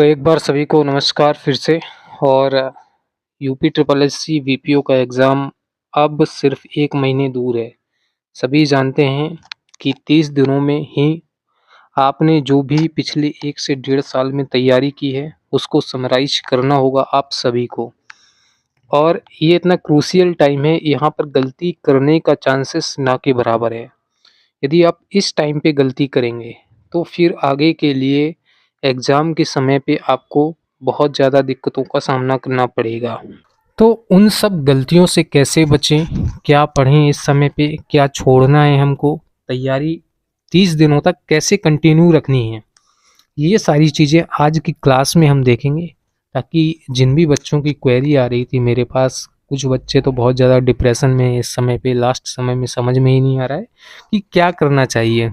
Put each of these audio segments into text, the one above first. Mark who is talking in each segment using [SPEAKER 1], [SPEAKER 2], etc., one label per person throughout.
[SPEAKER 1] तो एक बार सभी को नमस्कार फिर से। और यूपी ट्रिपल एससी वीपीओ का एग्ज़ाम अब सिर्फ 1 महीने दूर है। सभी जानते हैं कि 30 दिनों में ही आपने जो भी पिछले 1 से डेढ़ साल में तैयारी की है, उसको समराइज़ करना होगा आप सभी को। और ये इतना क्रूशियल टाइम है, यहाँ पर गलती करने का चांसेस ना के बराबर है। यदि आप इस टाइम पे गलती करेंगे, तो फिर आगे के लिए एग्ज़ाम के समय पे आपको बहुत ज़्यादा दिक्कतों का सामना करना पड़ेगा। तो उन सब गलतियों से कैसे बचें, क्या पढ़ें इस समय पे, क्या छोड़ना है हमको, तैयारी 30 दिनों तक कैसे कंटिन्यू रखनी है, ये सारी चीज़ें आज की क्लास में हम देखेंगे। ताकि जिन भी बच्चों की क्वेरी आ रही थी मेरे पास, कुछ बच्चे तो बहुत ज़्यादा डिप्रेशन में हैं इस समय पे, लास्ट समय में समझ में ही नहीं आ रहा है कि क्या करना चाहिए।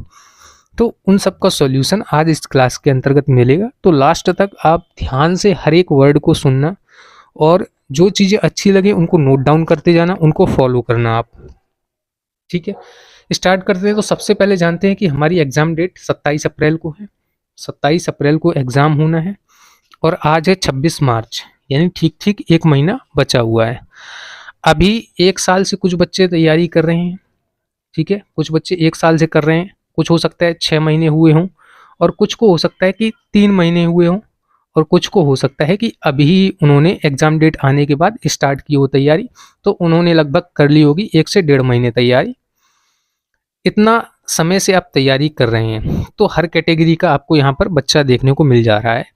[SPEAKER 1] तो उन सब का सॉल्यूशन आज इस क्लास के अंतर्गत मिलेगा। तो लास्ट तक आप ध्यान से हर एक वर्ड को सुनना और जो चीज़ें अच्छी लगे उनको नोट डाउन करते जाना, उनको फॉलो करना आप। ठीक है, स्टार्ट करते हैं। तो सबसे पहले जानते हैं कि हमारी एग्ज़ाम डेट 27 अप्रैल को है। 27 अप्रैल को एग्ज़ाम होना है और आज है 26 मार्च, यानी ठीक ठीक 1 महीना बचा हुआ है। अभी 1 साल से कुछ बच्चे तैयारी कर रहे हैं। ठीक है, कुछ बच्चे 1 साल से कर रहे हैं, कुछ हो सकता है 6 महीने हुए हों, और कुछ को हो सकता है कि 3 महीने हुए हों, और कुछ को हो सकता है कि अभी उन्होंने एग्ज़ाम डेट आने के बाद स्टार्ट की हो तैयारी, तो उन्होंने लगभग कर ली होगी 1 से डेढ़ महीने तैयारी। इतना समय से आप तैयारी कर रहे हैं, तो हर कैटेगरी का आपको यहाँ पर बच्चा देखने को मिल जा रहा है।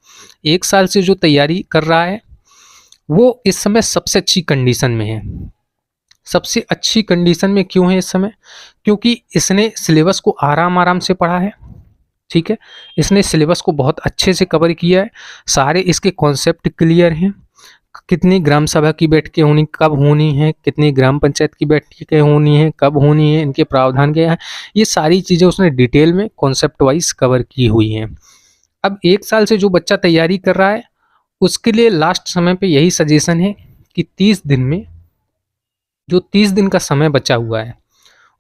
[SPEAKER 1] 1 साल से जो तैयारी कर रहा है, वो इस समय सबसे अच्छी कंडीशन में है। सबसे अच्छी कंडीशन में क्यों है इस समय? क्योंकि इसने सिलेबस को आराम-आराम से पढ़ा है। ठीक है, इसने सिलेबस को बहुत अच्छे से कवर किया है, सारे इसके कॉन्सेप्ट क्लियर हैं। कितनी ग्राम सभा की बैठकें होनी, कब होनी है, कितनी ग्राम पंचायत की बैठकें होनी है, कब होनी है, इनके प्रावधान क्या है, ये सारी चीज़ें उसने डिटेल में कॉन्सेप्ट वाइज कवर की हुई हैं। अब 1 साल से जो बच्चा तैयारी कर रहा है, उसके लिए लास्ट समय पे यही सजेशन है कि 30 दिन में, जो 30 दिन का समय बचा हुआ है,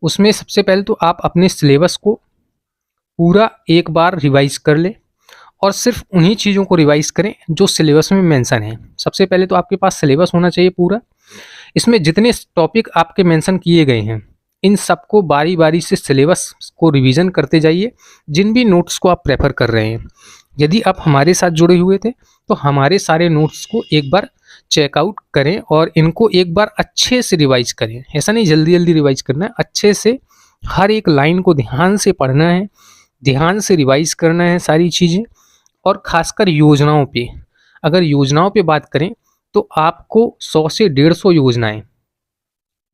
[SPEAKER 1] उसमें सबसे पहले तो आप अपने सिलेबस को पूरा एक बार रिवाइज कर लें, और सिर्फ उन्हीं चीज़ों को रिवाइज करें जो सिलेबस में मेंशन है। सबसे पहले तो आपके पास सिलेबस होना चाहिए पूरा। इसमें जितने टॉपिक आपके मेंशन किए गए हैं, इन सबको बारी बारी से सिलेबस को रिवीजन करते जाइए, जिन भी नोट्स को आप प्रेफर कर रहे हैं। यदि आप हमारे साथ जुड़े हुए थे, तो हमारे सारे नोट्स को एक बार चेकआउट करें और इनको एक बार अच्छे से रिवाइज करें। ऐसा नहीं जल्दी जल्दी रिवाइज करना है, अच्छे से हर एक लाइन को ध्यान से पढ़ना है, ध्यान से रिवाइज करना है सारी चीज़ें। और ख़ासकर योजनाओं पे, अगर योजनाओं पे बात करें तो आपको 100 से 150 योजनाएं,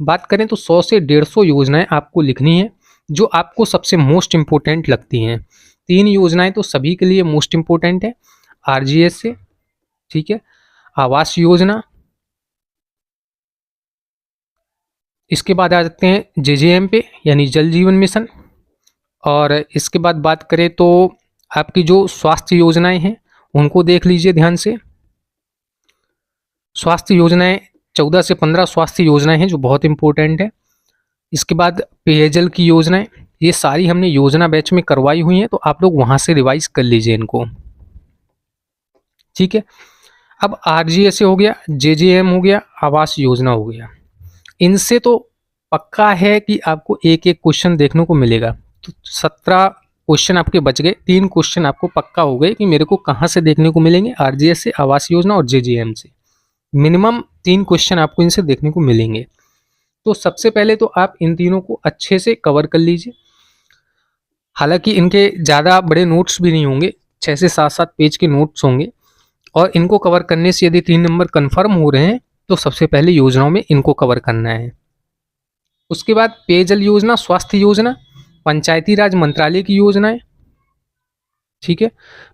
[SPEAKER 1] बात करें तो 100 से 150 योजनाएं आपको लिखनी है, जो आपको सबसे मोस्ट इम्पोर्टेंट लगती हैं। 3 योजनाएं तो सभी के लिए मोस्ट इम्पोर्टेंट है, आरजीएस से, ठीक है, आवास योजना, इसके बाद आ जाते हैं जेजेएम पे, यानी जल जीवन मिशन। और इसके बाद बात करें तो आपकी जो स्वास्थ्य योजनाएं हैं, उनको देख लीजिए ध्यान से। स्वास्थ्य योजनाएं 14 से 15 स्वास्थ्य योजनाएं हैं जो बहुत इंपॉर्टेंट है। इसके बाद पेयजल की योजनाएं, ये सारी हमने योजना बैच में करवाई हुई हैं, तो आप लोग वहां से रिवाइज कर लीजिए इनको। ठीक है, अब आरजीएस हो गया, जेजेएम हो गया, आवास योजना हो गया। इनसे तो पक्का है कि आपको एक एक क्वेश्चन देखने को मिलेगा। तो 17 क्वेश्चन आपके बच गए, 3 क्वेश्चन आपको पक्का हो गए कि मेरे को कहाँ से देखने को मिलेंगे, आरजीएस से, आवास योजना और जेजेएम से। मिनिमम 3 क्वेश्चन आपको इनसे देखने को मिलेंगे। तो सबसे पहले तो आप इन तीनों को अच्छे से कवर कर लीजिए। हालांकि इनके ज़्यादा बड़े नोट्स भी नहीं होंगे, 6 से 7 पेज के नोट्स होंगे, और इनको कवर करने से यदि 3 नंबर कन्फर्म हो रहे हैं, तो सबसे पहले योजनाओं में इनको कवर करना है। उसके बाद पेयजल योजना, स्वास्थ्य योजना, पंचायती राज मंत्रालय की योजनाएं, ठीक है,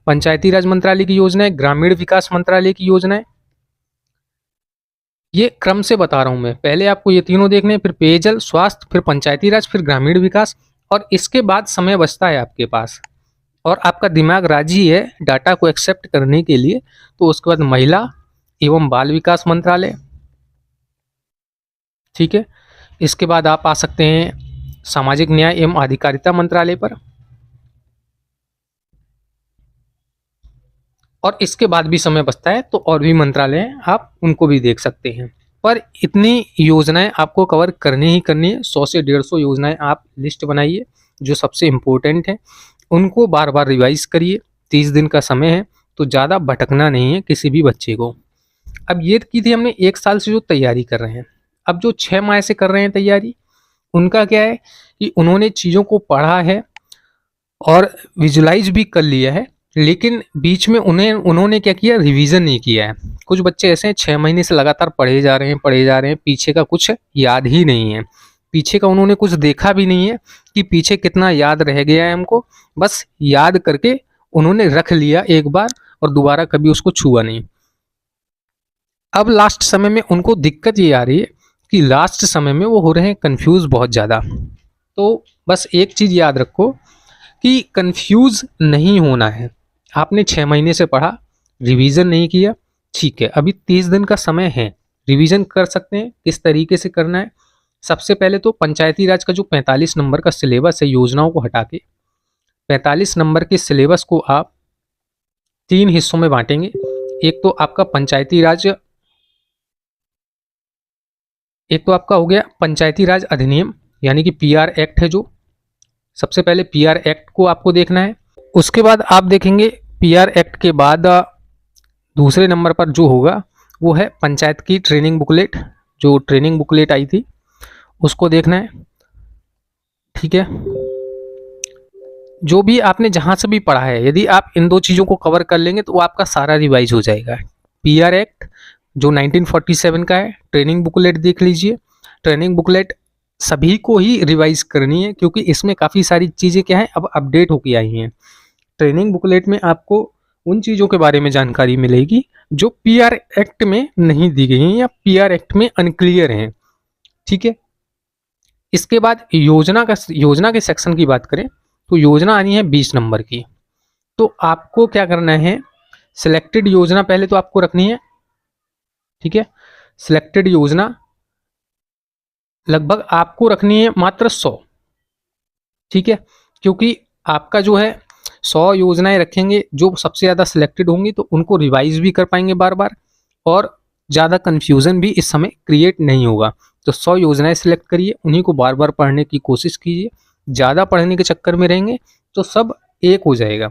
[SPEAKER 1] पंचायती राज मंत्रालय की योजनाएं, ग्रामीण विकास मंत्रालय की योजनाएं, ये क्रम से बता रहा हूं मैं। पहले आपको ये तीनों देखने हैं, फिर पेयजल, स्वास्थ्य, फिर पंचायती राज, फिर ग्रामीण विकास, और इसके बाद समय बचता है आपके पास, और आपका दिमाग राजी है डाटा को एक्सेप्ट करने के लिए, तो उसके बाद महिला एवं बाल विकास मंत्रालय, ठीक है। इसके बाद आप आ सकते हैं सामाजिक न्याय एवं अधिकारिता मंत्रालय पर, और इसके बाद भी समय बचता है तो और भी मंत्रालय हैं, आप उनको भी देख सकते हैं। पर इतनी योजनाएं आपको कवर करनी ही करनी है। 100 से 150 योजनाएं आप लिस्ट बनाइए जो सबसे इम्पोर्टेंट हैं, उनको बार बार रिवाइज करिए। 30 दिन का समय है तो ज़्यादा भटकना नहीं है किसी भी बच्चे को। अब ये की थी हमने 1 साल से जो तैयारी कर रहे हैं। अब जो 6 माह से कर रहे हैं तैयारी, उनका क्या है कि उन्होंने चीज़ों को पढ़ा है और विजुलाइज भी कर लिया है, लेकिन बीच में उन्होंने क्या किया, रिवीजन नहीं किया है। कुछ बच्चे ऐसे हैं 6 महीने से लगातार पढ़े जा रहे हैं, पीछे का कुछ याद ही नहीं है, पीछे का उन्होंने कुछ देखा भी नहीं है कि पीछे कितना याद रह गया है हमको, बस याद करके उन्होंने रख लिया एक बार और दोबारा कभी उसको छुआ नहीं। अब लास्ट समय में उनको दिक्कत ये आ रही है कि लास्ट समय में वो हो रहे हैं कंफ्यूज बहुत ज़्यादा। तो बस एक चीज़ याद रखो कि कंफ्यूज नहीं होना है। आपने 6 महीने से पढ़ा, रिवीजन नहीं किया, ठीक है, अभी 30 दिन का समय है, रिवीजन कर सकते हैं। किस तरीके से करना है, सबसे पहले तो पंचायती राज का जो 45 नंबर का सिलेबस है, योजनाओं को हटा के 45 नंबर के सिलेबस को आप 3 हिस्सों में बांटेंगे। एक तो आपका पंचायती राज, एक तो आपका हो गया पंचायती राज अधिनियम यानी कि पीआर एक्ट है जो, सबसे पहले पीआर एक्ट को आपको देखना है। उसके बाद आप देखेंगे पीआर एक्ट के बाद दूसरे नंबर पर जो होगा वो है पंचायत की ट्रेनिंग बुकलेट, जो ट्रेनिंग बुकलेट आई थी उसको देखना है, ठीक है। जो भी आपने जहाँ से भी पढ़ा है, यदि आप इन 2 चीज़ों को कवर कर लेंगे तो वो आपका सारा रिवाइज हो जाएगा। पीआर एक्ट जो 1947 का है, ट्रेनिंग बुकलेट देख लीजिए। ट्रेनिंग बुकलेट सभी को ही रिवाइज करनी है क्योंकि इसमें काफ़ी सारी चीज़ें क्या है अब अपडेट होकर आई हैं। ट्रेनिंग बुकलेट में आपको उन चीज़ों के बारे में जानकारी मिलेगी जो पीआर एक्ट में नहीं दी गई हैं या पीआर एक्ट में अनक्लियर हैं, ठीक है। इसके बाद योजना के सेक्शन की बात करें तो योजना आनी है 20 नंबर की। तो आपको क्या करना है, सिलेक्टेड योजना पहले तो आपको रखनी है, ठीक है। सिलेक्टेड योजना लगभग आपको रखनी है मात्र 100, ठीक है, क्योंकि आपका जो है 100 योजनाएं रखेंगे, जो सबसे ज़्यादा सिलेक्टेड होंगी तो उनको रिवाइज भी कर पाएंगे बार बार और ज़्यादा कन्फ्यूज़न भी इस समय क्रिएट नहीं होगा। तो 100 योजनाएं सिलेक्ट करिए, उन्हीं को बार बार पढ़ने की कोशिश कीजिए। ज़्यादा पढ़ने के चक्कर में रहेंगे तो सब एक हो जाएगा,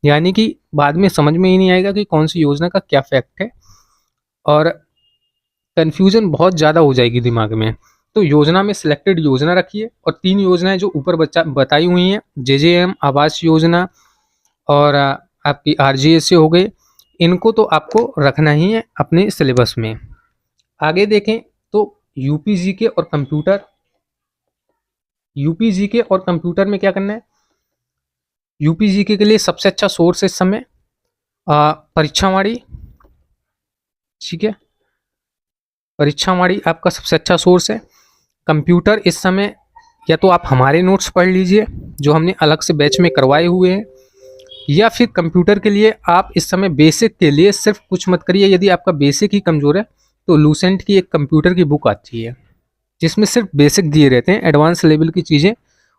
[SPEAKER 1] यानी कि बाद में समझ में ही नहीं आएगा कि कौन सी योजना का क्या फैक्ट है और कन्फ्यूज़न बहुत ज़्यादा हो जाएगी दिमाग में। तो योजना में सिलेक्टेड योजना रखिए और 3 योजनाएं जो ऊपर बताई हुई हैं, जेजेएम आवास योजना और आपकी आरजीएसए हो गए, इनको तो आपको रखना ही है अपने सिलेबस में। आगे देखें तो यूपीजीके और कंप्यूटर, यूपीजीके और कंप्यूटर में क्या करना है, यूपीजीके के लिए सबसे अच्छा सोर्स इस समय परीक्षावाड़ी, ठीक है, परीक्षावाड़ी आपका सबसे अच्छा सोर्स है। कंप्यूटर इस समय या तो आप हमारे नोट्स पढ़ लीजिए जो हमने अलग से बैच में करवाए हुए हैं, या फिर कंप्यूटर के लिए आप इस समय बेसिक के लिए सिर्फ कुछ मत करिए। यदि आपका बेसिक ही कमज़ोर है तो लूसेंट की एक कंप्यूटर की बुक आती है जिसमें सिर्फ बेसिक दिए रहते हैं, एडवांस लेवल की चीज़ें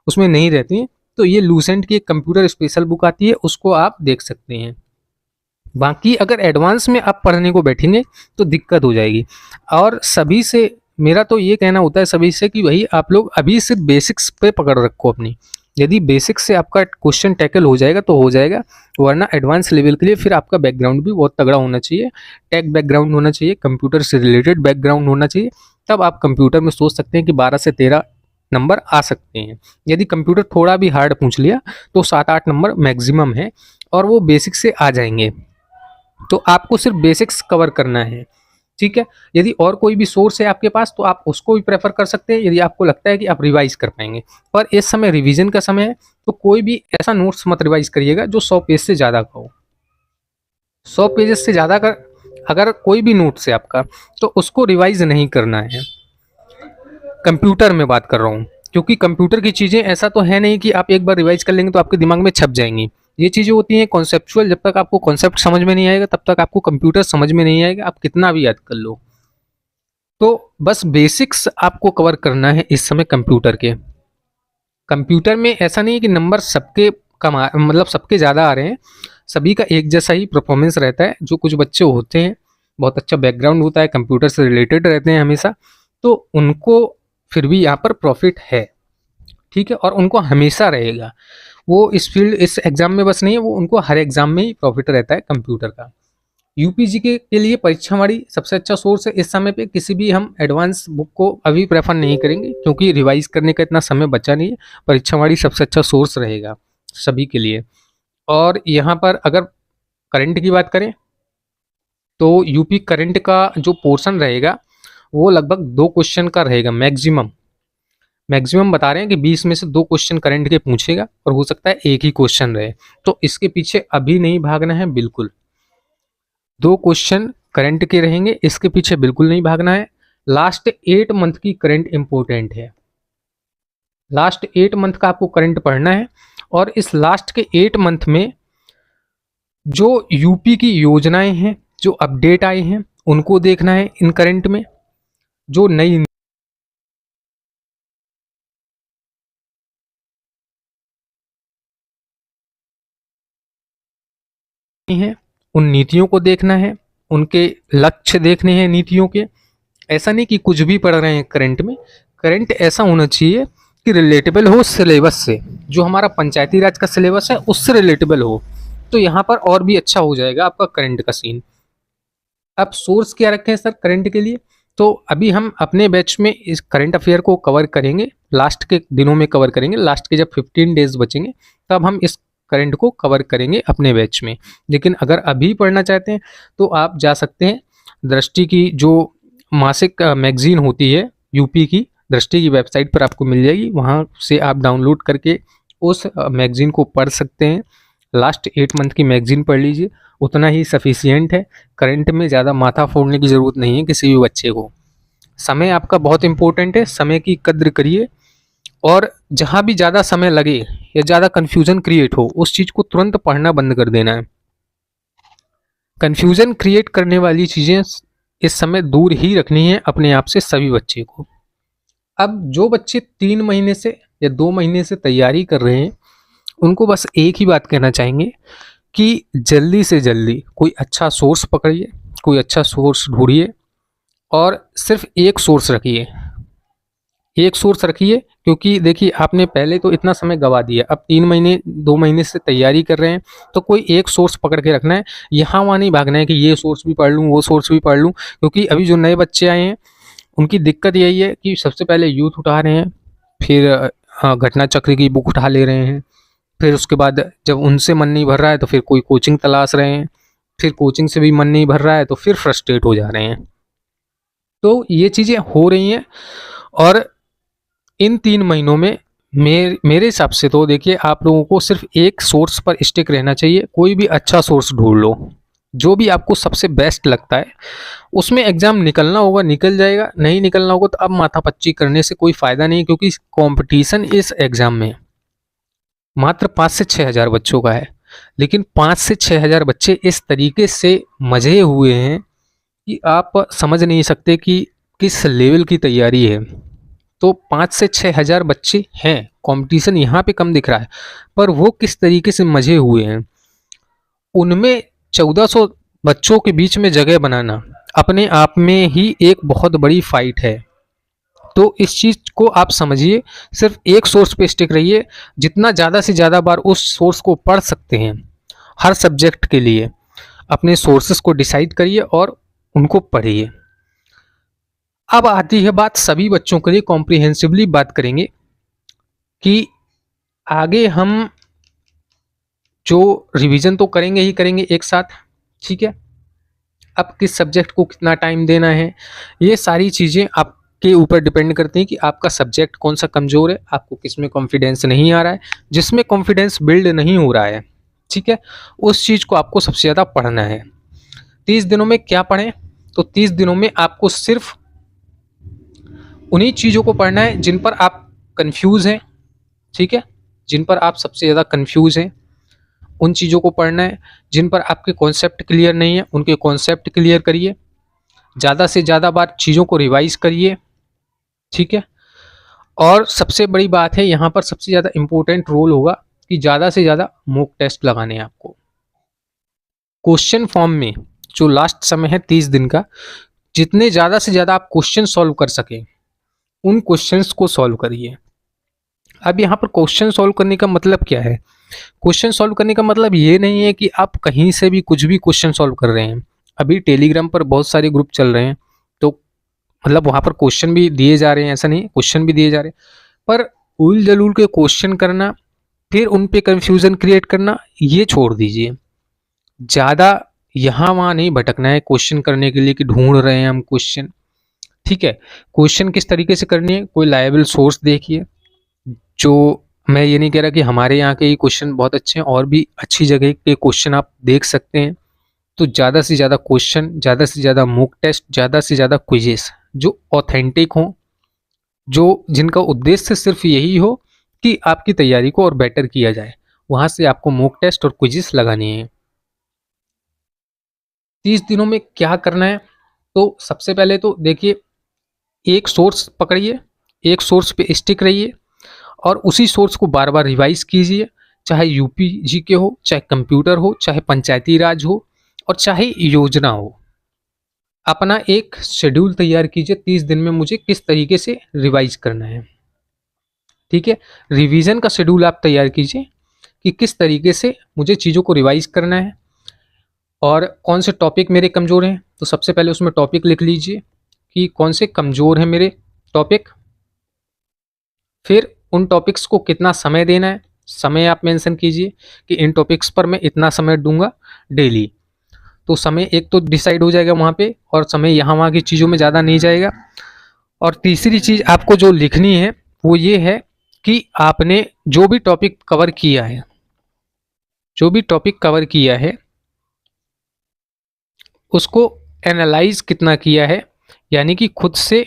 [SPEAKER 1] उसमें नहीं रहती हैं। तो ये लूसेंट की एक कंप्यूटर स्पेशल बुक आती है, उसको आप देख सकते हैं। बाकी अगर एडवांस में आप पढ़ने को बैठेंगे तो दिक्कत हो जाएगी। और सभी से मेरा तो ये कहना होता है सभी से कि भाई आप लोग अभी सिर्फ बेसिक्स पे पकड़ रखो अपनी। यदि बेसिक्स से आपका क्वेश्चन टैकल हो जाएगा तो हो जाएगा, वरना एडवांस लेवल के लिए फिर आपका बैकग्राउंड भी बहुत तगड़ा होना चाहिए, टेक बैकग्राउंड होना चाहिए, कंप्यूटर से रिलेटेड बैकग्राउंड होना चाहिए। तब आप कंप्यूटर में सोच सकते हैं कि 12 से 13 नंबर आ सकते हैं। यदि कंप्यूटर थोड़ा भी हार्ड पूछ लिया तो 7-8 नंबर मैक्सिमम है और वो बेसिक से आ जाएंगे। तो आपको सिर्फ बेसिक्स कवर करना है, ठीक है। यदि और कोई भी सोर्स है आपके पास तो आप उसको भी प्रेफर कर सकते हैं यदि आपको लगता है कि आप रिवाइज कर पाएंगे। पर इस समय रिवीजन का समय है तो कोई भी ऐसा नोट्स मत रिवाइज करिएगा जो 100 पेज से ज़्यादा का हो। 100 पेजेस से ज़्यादा का अगर कोई भी नोट्स है आपका तो उसको रिवाइज नहीं करना है। कंप्यूटर में बात कर रहा हूँ, क्योंकि कंप्यूटर की चीज़ें ऐसा तो है नहीं कि आप एक बार रिवाइज कर लेंगे तो आपके दिमाग में छप जाएंगी। ये चीज़ें होती हैं कॉन्सेप्चुअल, जब तक आपको कॉन्सेप्ट समझ में नहीं आएगा तब तक आपको कंप्यूटर समझ में नहीं आएगा, आप कितना भी याद कर लो। तो बस बेसिक्स आपको कवर करना है इस समय कंप्यूटर के। कंप्यूटर में ऐसा नहीं है कि नंबर सबके कम मतलब सबके ज़्यादा आ रहे हैं, सभी का एक जैसा ही परफॉर्मेंस रहता है। जो कुछ बच्चे होते हैं, बहुत अच्छा बैकग्राउंड होता है, कंप्यूटर से रिलेटेड रहते हैं हमेशा, तो उनको फिर भी यहाँ पर प्रॉफिट है, ठीक है, और उनको हमेशा रहेगा। वो इस फील्ड, इस एग्जाम में बस नहीं है, वो उनको हर एग्जाम में ही प्रॉफिट रहता है कंप्यूटर का। यूपीजी के लिए परीक्षावाड़ी सबसे अच्छा सोर्स है। इस समय पे किसी भी हम एडवांस बुक को अभी प्रेफर नहीं करेंगे, क्योंकि रिवाइज करने का इतना समय बचा नहीं है। परीक्षावाड़ी सबसे अच्छा सोर्स रहेगा सभी के लिए। और यहाँ पर अगर करंट की बात करें तो यूपी करंट का जो पोर्शन रहेगा वो लगभग 2 क्वेश्चन का रहेगा मैक्सिमम। मैक्सिमम बता रहे हैं कि 20 में से 2 क्वेश्चन करंट के पूछेगा, और हो सकता है एक ही क्वेश्चन रहे। तो इसके पीछे अभी नहीं भागना है बिल्कुल। 2 क्वेश्चन करंट के रहेंगे, इसके पीछे बिल्कुल नहीं भागना है। लास्ट 8 मंथ की करंट इंपॉर्टेंट है। लास्ट 8 मंथ का आपको करंट पढ़ना है, और इस लास्ट के 8 मंथ में जो यूपी की योजनाएं हैं, जो अपडेट आए हैं, उनको देखना है। इन करंट में जो नई हैं उन नीतियों को देखना है, उनके लक्ष्य देखने हैं नीतियों के। ऐसा नहीं कि कुछ भी पढ़ रहे हैं करंट में। करंट ऐसा होना चाहिए कि रिलेटेबल हो सिलेबस से, जो हमारा पंचायती राज का सिलेबस है उससे रिलेटेबल हो। तो यहाँ पर और भी अच्छा हो जाएगा आपका करंट का सीन। अब सोर्स क्या रखे हैं सर करंट के लिए? तो अभी हम अपने बैच में इस करंट अफेयर को कवर करेंगे, लास्ट के दिनों में कवर करेंगे। लास्ट के जब 15 डेज बचेंगे तब हम इस करंट को कवर करेंगे अपने बैच में। लेकिन अगर अभी पढ़ना चाहते हैं तो आप जा सकते हैं दृष्टि की जो मासिक मैगजीन होती है यूपी की, दृष्टि की वेबसाइट पर आपको मिल जाएगी। वहाँ से आप डाउनलोड करके उस मैगजीन को पढ़ सकते हैं। लास्ट 8 मंथ की मैगजीन पढ़ लीजिए, उतना ही सफिशियंट है। करंट में ज़्यादा माथा फोड़ने की ज़रूरत नहीं है किसी भी बच्चे को। समय आपका बहुत इंपॉर्टेंट है, समय की कद्र करिए, और जहाँ भी ज़्यादा समय लगे या ज़्यादा कन्फ्यूज़न क्रिएट हो उस चीज़ को तुरंत पढ़ना बंद कर देना है। कन्फ्यूज़न क्रिएट करने वाली चीज़ें इस समय दूर ही रखनी है अपने आप से सभी बच्चे को। अब जो बच्चे 3 महीने से या 2 महीने से तैयारी कर रहे हैं उनको बस एक ही बात कहना चाहेंगे कि जल्दी से जल्दी कोई अच्छा सोर्स पकड़िए, कोई अच्छा सोर्स ढूंढिए, और सिर्फ एक सोर्स रखिए। एक सोर्स रखिए, क्योंकि देखिए आपने पहले तो इतना समय गवा दिया, अब 3 महीने 2 महीने से तैयारी कर रहे हैं, तो कोई एक सोर्स पकड़ के रखना है। यहाँ वहाँ नहीं भागना है कि ये सोर्स भी पढ़ लूँ वो सोर्स भी पढ़ लूँ, क्योंकि अभी जो नए बच्चे आए हैं उनकी दिक्कत यही है कि सबसे पहले यूथ उठा रहे हैं, फिर घटना चक्र की बुक उठा ले रहे हैं, फिर उसके बाद जब उनसे मन नहीं भर रहा है तो फिर कोई कोचिंग तलाश रहे हैं, फिर कोचिंग से भी मन नहीं भर रहा है तो फिर फ्रस्ट्रेट हो जा रहे हैं। तो ये चीज़ें हो रही हैं, और इन 3 महीनों में मेरे हिसाब से तो देखिए आप लोगों को सिर्फ एक सोर्स पर स्टिक रहना चाहिए। कोई भी अच्छा सोर्स ढूंढ लो, जो भी आपको सबसे बेस्ट लगता है। उसमें एग्ज़ाम निकलना होगा निकल जाएगा, नहीं निकलना होगा तो अब माथापच्ची करने से कोई फ़ायदा नहीं, क्योंकि कंपटीशन इस एग्ज़ाम में मात्र 5 से 6 हज़ार बच्चों का है। लेकिन 5 से 6 हज़ार बच्चे इस तरीके से मजे हुए हैं कि आप समझ नहीं सकते कि किस लेवल की तैयारी है। तो 5 से 6 हज़ार बच्चे हैं, कंपटीशन यहाँ पे कम दिख रहा है, पर वो किस तरीके से मजे हुए हैं। उनमें 1400 बच्चों के बीच में जगह बनाना अपने आप में ही एक बहुत बड़ी फाइट है। तो इस चीज़ को आप समझिए, सिर्फ एक सोर्स पे स्टिक रहिए। जितना ज़्यादा से ज़्यादा बार उस सोर्स को पढ़ सकते हैं हर सब्जेक्ट के लिए, अपने सोर्सेस को डिसाइड करिए और उनको पढ़िए। अब आती है बात सभी बच्चों के लिए कॉम्प्रिहेंसिवली बात करेंगे कि आगे हम जो रिवीजन तो करेंगे ही करेंगे एक साथ, ठीक है। अब किस सब्जेक्ट को कितना टाइम देना है, ये सारी चीज़ें आपके ऊपर डिपेंड करती हैं कि आपका सब्जेक्ट कौन सा कमज़ोर है, आपको किस में कॉन्फिडेंस नहीं आ रहा है, जिसमें कॉन्फिडेंस बिल्ड नहीं हो रहा है, ठीक है, उस चीज़ को आपको सबसे ज़्यादा पढ़ना है। 30 दिनों में क्या पढ़ें? तो 30 दिनों में आपको सिर्फ उन्हीं चीज़ों को पढ़ना है जिन पर आप कंफ्यूज हैं, ठीक है, जिन पर आप सबसे ज़्यादा कंफ्यूज हैं उन चीज़ों को पढ़ना है। जिन पर आपके कॉन्सेप्ट क्लियर नहीं है उनके कॉन्सेप्ट क्लियर करिए। ज़्यादा से ज़्यादा बार चीज़ों को रिवाइज करिए, ठीक है। और सबसे बड़ी बात है यहाँ पर, सबसे ज़्यादा इम्पोर्टेंट रोल होगा कि ज़्यादा से ज़्यादा मॉक टेस्ट लगाने हैं आपको। क्वेश्चन फॉर्म में जो लास्ट समय है 30 दिन का, जितने ज़्यादा से ज़्यादा आप क्वेश्चन सॉल्व कर सकें उन क्वेश्चंस को सॉल्व करिए। अब यहाँ पर क्वेश्चन सॉल्व करने का मतलब क्या है? क्वेश्चन सॉल्व करने का मतलब ये नहीं है कि आप कहीं से भी कुछ भी क्वेश्चन सॉल्व कर रहे हैं। अभी टेलीग्राम पर बहुत सारे ग्रुप चल रहे हैं, तो मतलब वहाँ पर क्वेश्चन भी दिए जा रहे हैं, ऐसा नहीं, क्वेश्चन भी दिए जा रहे हैं, पर उल जलूल के क्वेश्चन करना फिर उन पे कन्फ्यूज़न क्रिएट करना ये छोड़ दीजिए। ज़्यादा यहाँ वहाँ नहीं भटकना है क्वेश्चन करने के लिए कि ढूंढ रहे हैं हम क्वेश्चन। ठीक है, क्वेश्चन किस तरीके से करनी है, कोई लायबल सोर्स देखिए। जो मैं ये नहीं कह रहा कि हमारे यहाँ के ही क्वेश्चन बहुत अच्छे हैं, और भी अच्छी जगह के क्वेश्चन आप देख सकते हैं। तो ज़्यादा से ज़्यादा क्वेश्चन, ज़्यादा से ज़्यादा मॉक टेस्ट, ज़्यादा से ज़्यादा क्विजेस जो ऑथेंटिक हों, जो जिनका उद्देश्य सिर्फ यही हो कि आपकी तैयारी को और बेटर किया जाए, वहाँ से आपको मॉक टेस्ट और क्विजेस लगानी है। 30 दिनों में क्या करना है? तो सबसे पहले तो देखिए, एक सोर्स पकड़िए, एक सोर्स पे स्टिक रहिए और उसी सोर्स को बार बार रिवाइज कीजिए, चाहे यूपी जीके हो, चाहे कंप्यूटर हो, चाहे पंचायती राज हो और चाहे योजना हो। अपना एक शेड्यूल तैयार कीजिए, 30 दिन में मुझे किस तरीके से रिवाइज करना है। ठीक है, रिवीजन का शेड्यूल आप तैयार कीजिए कि किस तरीके से मुझे चीज़ों को रिवाइज करना है और कौन से टॉपिक मेरे कमज़ोर हैं। तो सबसे पहले उसमें टॉपिक लिख लीजिए कि कौन से कमज़ोर हैं मेरे टॉपिक। फिर उन टॉपिक्स को कितना समय देना है, समय आप मेंशन कीजिए कि इन टॉपिक्स पर मैं इतना समय दूंगा डेली। तो समय एक तो डिसाइड हो जाएगा वहाँ पे, और समय यहाँ वहाँ की चीज़ों में ज़्यादा नहीं जाएगा। और तीसरी चीज़ आपको जो लिखनी है वो ये है कि आपने जो भी टॉपिक कवर किया है, जो भी टॉपिक कवर किया है उसको एनालाइज कितना किया है, यानी कि खुद से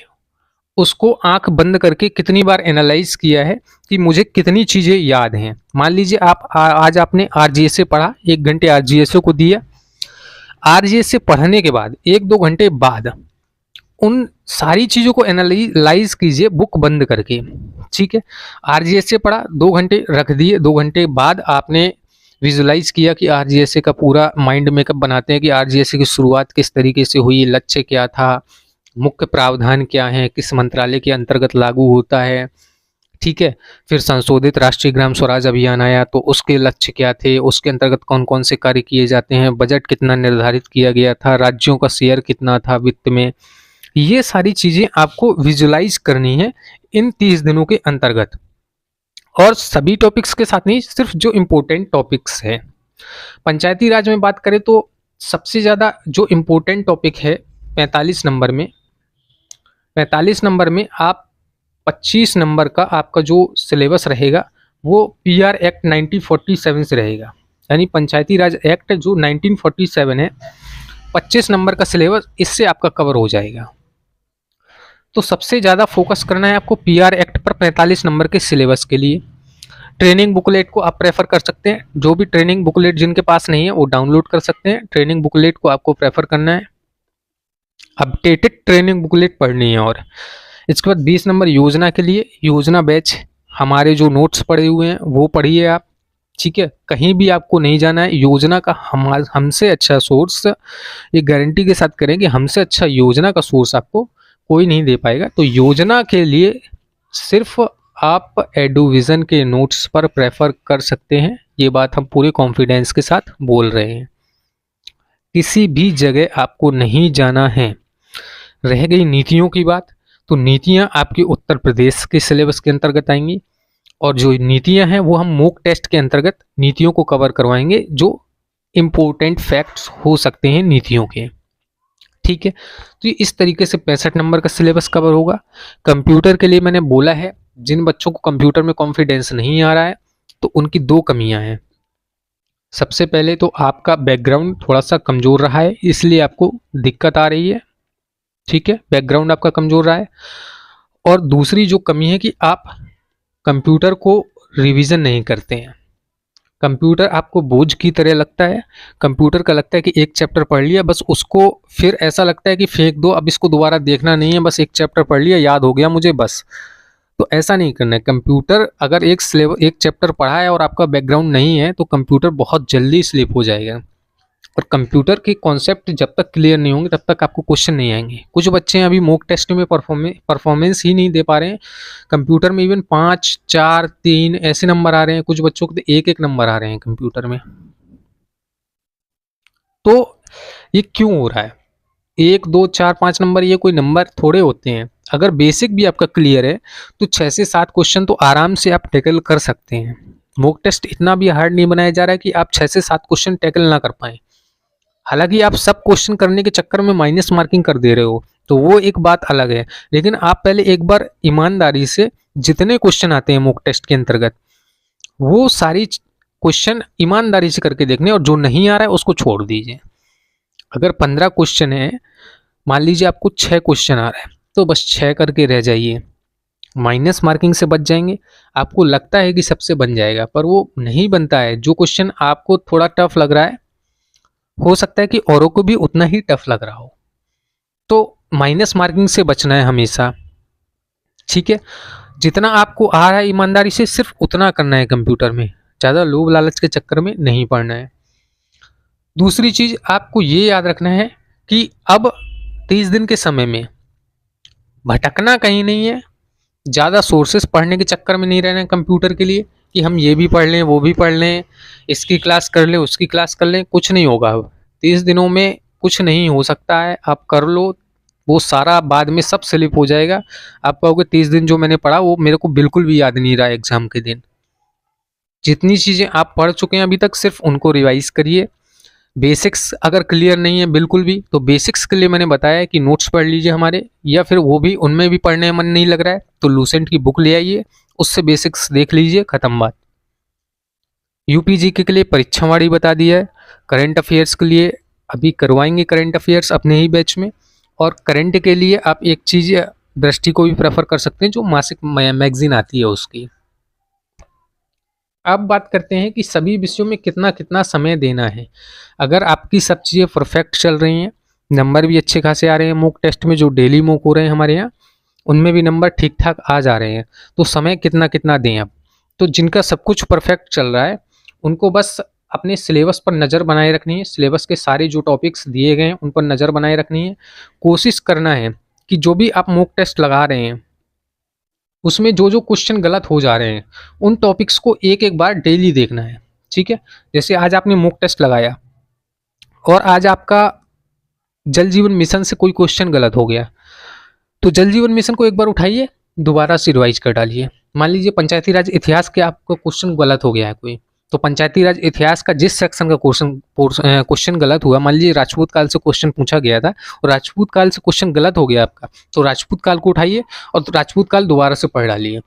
[SPEAKER 1] उसको आंख बंद करके कितनी बार एनालाइज किया है कि मुझे कितनी चीज़ें याद हैं। मान लीजिए आप आज आपने आरजीएस से पढ़ा, 1 घंटे आरजीएस को दिया। आरजीएस से पढ़ने के बाद 1-2 घंटे बाद उन सारी चीज़ों को एनालाइज कीजिए बुक बंद करके। ठीक है, आरजीएस से पढ़ा, 2 घंटे रख दिए, 2 घंटे बाद आपने विजुलाइज किया कि आरजीएस का पूरा माइंड मेकअप बनाते हैं कि आरजीएस की शुरुआत किस तरीके से हुई, लक्ष्य क्या था, मुख्य प्रावधान क्या है, किस मंत्रालय के अंतर्गत लागू होता है। ठीक है, फिर संशोधित राष्ट्रीय ग्राम स्वराज अभियान आया तो उसके लक्ष्य क्या थे, उसके अंतर्गत कौन कौन से कार्य किए जाते हैं, बजट कितना निर्धारित किया गया था, राज्यों का शेयर कितना था वित्त में। ये सारी चीज़ें आपको विजुलाइज करनी है इन 30 दिनों के अंतर्गत, और सभी टॉपिक्स के साथ नहीं, सिर्फ जो इम्पोर्टेंट टॉपिक्स है। पंचायती राज में बात करें तो सबसे ज़्यादा जो इम्पोर्टेंट टॉपिक है 45 नंबर में, 45 नंबर में आप 25 नंबर का आपका जो सिलेबस रहेगा वो पीआर एक्ट 1947 से रहेगा, यानी पंचायती राज एक्ट जो 1947 है, 25 नंबर का सिलेबस इससे आपका कवर हो जाएगा। तो सबसे ज़्यादा फोकस करना है आपको पीआर एक्ट पर 45 नंबर के सिलेबस के लिए। ट्रेनिंग बुकलेट को आप प्रेफर कर सकते हैं, जो भी ट्रेनिंग बुकलेट जिनके पास नहीं है वो डाउनलोड कर सकते हैं। ट्रेनिंग बुकलेट को आपको प्रेफर करना है, अपडेटेड ट्रेनिंग बुकलेट पढ़नी है। और इसके बाद 20 नंबर योजना के लिए, योजना बैच हमारे जो नोट्स पड़े हुए हैं वो पढ़िए आप। ठीक है, कहीं भी आपको नहीं जाना है, योजना का हमसे अच्छा सोर्स, ये गारंटी के साथ करें कि हमसे अच्छा योजना का सोर्स आपको कोई नहीं दे पाएगा। तो योजना के लिए सिर्फ आप एडुविज़न के नोट्स पर प्रेफर कर सकते हैं, ये बात हम पूरे कॉन्फिडेंस के साथ बोल रहे हैं। किसी भी जगह आपको नहीं जाना है। रह गई नीतियों की बात, तो नीतियाँ आपके उत्तर प्रदेश के सिलेबस के अंतर्गत आएंगी, और जो नीतियाँ हैं वो हम मॉक टेस्ट के अंतर्गत नीतियों को कवर करवाएंगे, जो इम्पोर्टेंट फैक्ट्स हो सकते हैं नीतियों के। ठीक है, तो ये इस तरीके से 65 नंबर का सिलेबस कवर होगा। कंप्यूटर के लिए मैंने बोला है, जिन बच्चों को कंप्यूटर में कॉन्फिडेंस नहीं आ रहा है तो उनकी 2 कमियां हैं। सबसे पहले तो आपका बैकग्राउंड थोड़ा सा कमज़ोर रहा है, इसलिए आपको दिक्कत आ रही है। ठीक है, बैकग्राउंड आपका कमज़ोर रहा है। और दूसरी जो कमी है कि आप कंप्यूटर को रिवीजन नहीं करते हैं। कंप्यूटर आपको बोझ की तरह लगता है। कंप्यूटर का लगता है कि एक चैप्टर पढ़ लिया बस, उसको फिर ऐसा लगता है कि फेंक दो, अब इसको दोबारा देखना नहीं है, बस एक चैप्टर पढ़ लिया, याद हो गया मुझे बस। तो ऐसा नहीं करना है। कंप्यूटर अगर एक चैप्टर पढ़ा है और आपका बैकग्राउंड नहीं है तो कंप्यूटर बहुत जल्दी स्लिप हो जाएगा। पर कंप्यूटर के कॉन्सेप्ट जब तक क्लियर नहीं होंगे तब तक आपको क्वेश्चन नहीं आएंगे। कुछ बच्चे अभी मॉक टेस्ट में परफॉर्मेंस ही नहीं दे पा रहे हैं। कंप्यूटर में इवन 5, 4, 3 ऐसे नंबर आ रहे हैं, कुछ बच्चों को तो एक एक नंबर आ रहे हैं कंप्यूटर में। तो ये क्यों हो रहा है? 1, 2, 4, 5 नंबर ये कोई नंबर थोड़े होते हैं। अगर बेसिक भी आपका क्लियर है तो 6 से 7 क्वेश्चन तो आराम से आप टैकल कर सकते हैं। मॉक टेस्ट इतना भी हार्ड नहीं बनाया जा रहा है कि आप 6 से 7 क्वेश्चन टैकल ना कर पाएं। हालांकि आप सब क्वेश्चन करने के चक्कर में माइनस मार्किंग कर दे रहे हो तो वो एक बात अलग है, लेकिन आप पहले एक बार ईमानदारी से जितने क्वेश्चन आते हैं मॉक टेस्ट के अंतर्गत वो सारी क्वेश्चन ईमानदारी से करके देखने, और जो नहीं आ रहा है उसको छोड़ दीजिए। अगर 15 क्वेश्चन है, मान लीजिए आपको 6 क्वेश्चन आ रहा है तो बस 6 करके रह जाइए, माइनस मार्किंग से बच जाएंगे। आपको लगता है कि सबसे बन जाएगा पर वो नहीं बनता है। जो क्वेश्चन आपको थोड़ा टफ लग रहा है हो सकता है कि औरों को भी उतना ही टफ लग रहा हो, तो माइनस मार्किंग से बचना है हमेशा। ठीक है, जितना आपको आ रहा है ईमानदारी से सिर्फ उतना करना है कंप्यूटर में, ज़्यादा लोभ लालच के चक्कर में नहीं पड़ना है। दूसरी चीज आपको ये याद रखना है कि अब 30 दिन के समय में भटकना कहीं नहीं है, ज़्यादा सोर्सेस पढ़ने के चक्कर में नहीं रहना है कंप्यूटर के लिए कि हम ये भी पढ़ लें वो भी पढ़ लें, इसकी क्लास कर लें उसकी क्लास कर लें। कुछ नहीं होगा। अब 30 दिनों में कुछ नहीं हो सकता है। आप कर लो, वो सारा बाद में सब स्लिप हो जाएगा। आप कहोगे 30 दिन जो मैंने पढ़ा वो मेरे को बिल्कुल भी याद नहीं रहा एग्जाम के दिन। जितनी चीज़ें आप पढ़ चुके हैं अभी तक सिर्फ उनको रिवाइज करिए। बेसिक्स अगर क्लियर नहीं है बिल्कुल भी, तो बेसिक्स के लिए मैंने बताया कि नोट्स पढ़ लीजिए हमारे, या फिर वो भी उनमें भी पढ़ने में मन नहीं लग रहा है तो लूसेंट की बुक ले आइए, उससे बेसिक्स देख लीजिए, खत्म बात। यूपीजीके के लिए परीक्षावाड़ी बता दिया है। करंट अफेयर्स के लिए अभी करवाएंगे करंट अफेयर्स अपने ही बैच में। और करंट के लिए आप एक चीज़ दृष्टि को भी प्रेफर कर सकते हैं जो मासिक मैगजीन आती है उसकी। अब बात करते हैं कि सभी विषयों में कितना कितना समय देना है। अगर आपकी सब चीज़ें परफेक्ट चल रही हैं, नंबर भी अच्छे खासे आ रहे हैं, मॉक टेस्ट में जो डेली मॉक हो रहे हैं हमारे यहाँ उनमें भी नंबर ठीक ठाक आ जा रहे हैं, तो समय कितना कितना दें अब। तो जिनका सब कुछ परफेक्ट चल रहा है उनको बस अपने सिलेबस पर नज़र बनाए रखनी है। सिलेबस के सारे जो टॉपिक्स दिए गए हैं उन पर नज़र बनाए रखनी है। कोशिश करना है कि जो भी आप मॉक टेस्ट लगा रहे हैं उसमें जो जो क्वेश्चन गलत हो जा रहे हैं उन टॉपिक्स को एक एक बार डेली देखना है। ठीक है, जैसे आज आपने मॉक टेस्ट लगाया और आज आपका जल जीवन मिशन से कोई क्वेश्चन गलत हो गया, तो जल जीवन मिशन को एक बार उठाइए, दोबारा से रिवाइज कर डालिए। मान लीजिए पंचायती राज इतिहास के आपको क्वेश्चन गलत हो गया है कोई, तो पंचायती राज इतिहास का जिस सेक्शन का क्वेश्चन गलत हुआ, मान लीजिए राजपूत काल से क्वेश्चन पूछा गया था और राजपूत काल से क्वेश्चन गलत हो गया आपका, तो राजपूत काल को उठाइए और राजपूत काल दोबारा से पढ़ डालिए।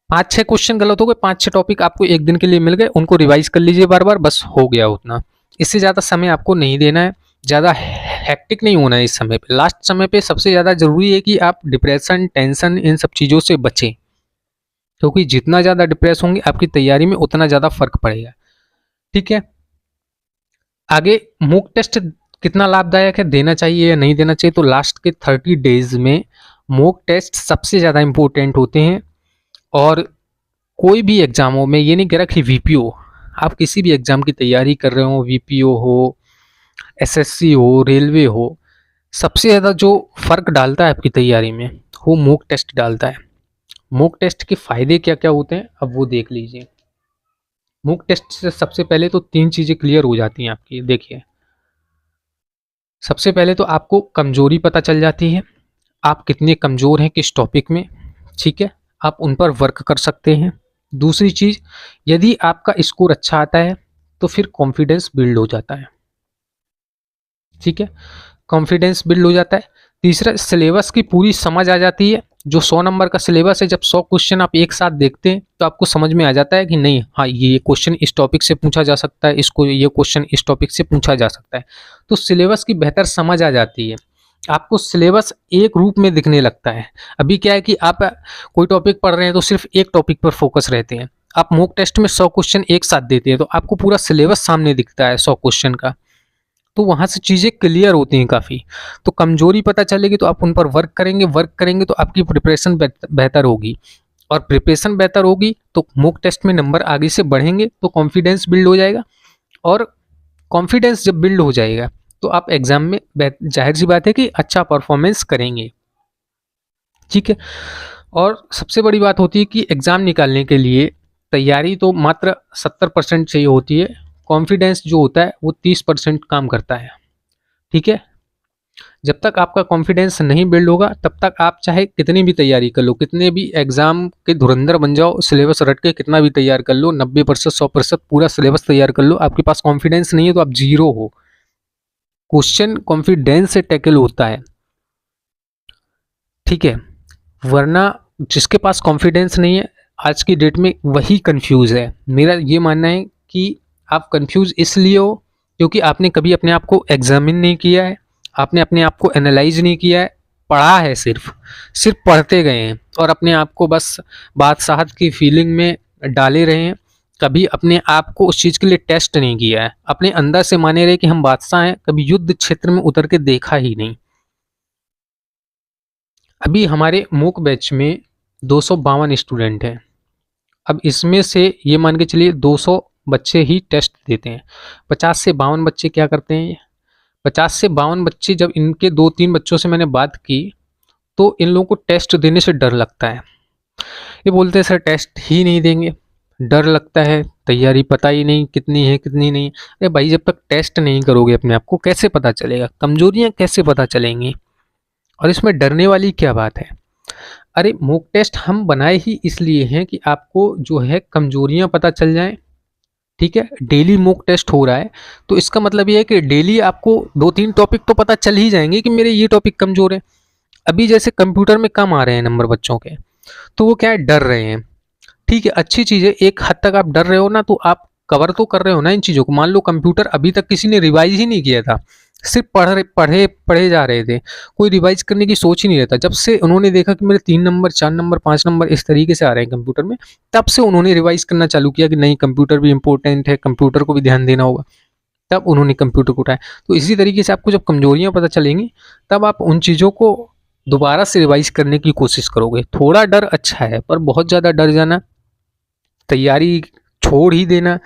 [SPEAKER 1] 5-6 क्वेश्चन गलत हो गए, 5-6 टॉपिक आपको एक दिन के लिए मिल गए, उनको रिवाइज कर लीजिए बार बार, बस हो गया उतना। इससे ज़्यादा समय आपको नहीं देना है, ज़्यादा हैक्टिक नहीं होना है इस समय पे। लास्ट समय पे सबसे ज़्यादा ज़रूरी है कि आप डिप्रेशन, टेंशन, इन सब चीज़ों से बचें, क्योंकि जितना ज़्यादा डिप्रेस होंगे आपकी तैयारी में उतना ज़्यादा फर्क पड़ेगा। ठीक है, आगे मॉक टेस्ट कितना लाभदायक है, देना चाहिए या नहीं देना चाहिए, तो लास्ट के 30 डेज में मॉक टेस्ट सबसे ज़्यादा इम्पोर्टेंट होते हैं। और कोई भी एग्जामों में, ये नहीं कह रहा कि वीपीओ, आप किसी भी एग्जाम की तैयारी कर रहे हो, वीपीओ हो, एसएससी हो, रेलवे हो, सबसे ज़्यादा जो फ़र्क डालता है आपकी तैयारी में वो मॉक टेस्ट डालता है। मॉक टेस्ट के फ़ायदे क्या क्या होते हैं अब वो देख लीजिए। मॉक टेस्ट से सबसे पहले तो 3 चीज़ें क्लियर हो जाती हैं आपकी। देखिए, सबसे पहले तो आपको कमजोरी पता चल जाती है, आप कितने कमज़ोर हैं किस टॉपिक में। ठीक है, आप उन पर वर्क कर सकते हैं। दूसरी चीज़, यदि आपका स्कोर अच्छा आता है तो फिर कॉन्फिडेंस बिल्ड हो जाता है। ठीक है, कॉन्फिडेंस बिल्ड हो जाता है। तीसरा, सिलेबस की पूरी समझ आ जाती है। जो 100 नंबर का सिलेबस है, जब 100 क्वेश्चन आप एक साथ देखते हैं तो आपको समझ में आ जाता है कि नहीं, हाँ ये क्वेश्चन इस टॉपिक से पूछा जा सकता है, इसको ये क्वेश्चन इस टॉपिक से पूछा जा सकता है। तो सिलेबस की बेहतर समझ आ जाती है, आपको सिलेबस एक रूप में दिखने लगता है। अभी क्या है कि आप कोई टॉपिक पढ़ रहे हैं तो सिर्फ एक टॉपिक पर फोकस रहते हैं। आप मॉक टेस्ट में 100 क्वेश्चन एक साथ देते हैं तो आपको पूरा सिलेबस सामने दिखता है 100 क्वेश्चन का, तो वहाँ से चीज़ें क्लियर होती हैं काफ़ी। तो कमजोरी पता चलेगी तो आप उन पर वर्क करेंगे तो आपकी प्रिपरेशन बेहतर होगी, और प्रिपरेशन बेहतर होगी तो मॉक टेस्ट में नंबर आगे से बढ़ेंगे, तो कॉन्फिडेंस बिल्ड हो जाएगा और कॉन्फिडेंस जब बिल्ड हो जाएगा तो आप एग्जाम में जाहिर सी बात है कि अच्छा परफॉर्मेंस करेंगे। ठीक है। और सबसे बड़ी बात होती है कि एग्जाम निकालने के लिए तैयारी तो मात्र 70% चाहिए होती है, कॉन्फिडेंस जो होता है वो 30% काम करता है। ठीक है। जब तक आपका कॉन्फिडेंस नहीं बिल्ड होगा तब तक आप चाहे कितनी भी तैयारी कर लो, कितने भी एग्जाम के धुरंधर बन जाओ, सिलेबस रट के कितना भी तैयार कर लो, 90% 100% पूरा सिलेबस तैयार कर लो, आपके पास कॉन्फिडेंस नहीं है तो आप जीरो हो। क्वेश्चन कॉन्फिडेंस से टैकल होता है। ठीक है। वरना जिसके पास कॉन्फिडेंस नहीं है आज की डेट में वही कंफ्यूज है। मेरा ये मानना है कि आप कंफ्यूज इसलिए हो क्योंकि आपने कभी अपने आप को एग्जामिन नहीं किया है, आपने अपने आप को एनालाइज नहीं किया है, पढ़ा है, सिर्फ सिर्फ पढ़ते गए हैं और अपने आप को बस बादशाहत की फीलिंग में डाले रहे हैं। कभी अपने आप को उस चीज़ के लिए टेस्ट नहीं किया है, अपने अंदर से माने रहे कि हम बादशाह हैं, कभी युद्ध क्षेत्र में उतर के देखा ही नहीं। अभी हमारे मूक बैच में 252 स्टूडेंट हैं। अब इसमें से ये मान के चलिए 200 बच्चे ही टेस्ट देते हैं। 50 से 52 बच्चे क्या करते हैं? 50 से 52 बच्चे, जब इनके 2-3 बच्चों से मैंने बात की तो इन लोगों को टेस्ट देने से डर लगता है। ये बोलते हैं सर टेस्ट ही नहीं देंगे, डर लगता है, तैयारी पता ही नहीं कितनी है कितनी नहीं। अरे भाई जब तक टेस्ट नहीं करोगे अपने आप को कैसे पता चलेगा? कमजोरियां कैसे पता चलेंगी? और इसमें डरने वाली क्या बात है? अरे मॉक टेस्ट हम बनाए ही इसलिए हैं कि आपको जो है कमजोरियां पता चल जाएं। ठीक है। डेली मॉक टेस्ट हो रहा है तो इसका मतलब ये है कि डेली आपको 2-3 टॉपिक तो पता चल ही जाएंगे कि मेरे ये टॉपिक कमजोर है। अभी जैसे कंप्यूटर में कम आ रहे हैं नंबर बच्चों के, तो वो क्या है, डर रहे हैं। ठीक है, अच्छी चीज़ है, एक हद तक आप डर रहे हो ना तो आप कवर तो कर रहे हो ना इन चीज़ों को। मान लो कंप्यूटर अभी तक किसी ने रिवाइज ही नहीं किया था, सिर्फ पढ़े जा रहे थे, कोई रिवाइज करने की सोच ही नहीं रहता। जब से उन्होंने देखा कि मेरे 3 नंबर 4 नंबर 5 नंबर इस तरीके से आ रहे हैं कंप्यूटर में, तब से उन्होंने रिवाइज करना चालू किया कि नहीं कंप्यूटर भी इंपॉर्टेंट है, कंप्यूटर को भी ध्यान देना होगा। तब उन्होंने कंप्यूटर को उठाया। तो इसी तरीके से आपको जब कमजोरियां पता चलेंगी तब आप उन चीज़ों को दोबारा से रिवाइज करने की कोशिश करोगे। थोड़ा डर अच्छा है पर बहुत ज़्यादा डर जाना, तैयारी छोड़ ही देना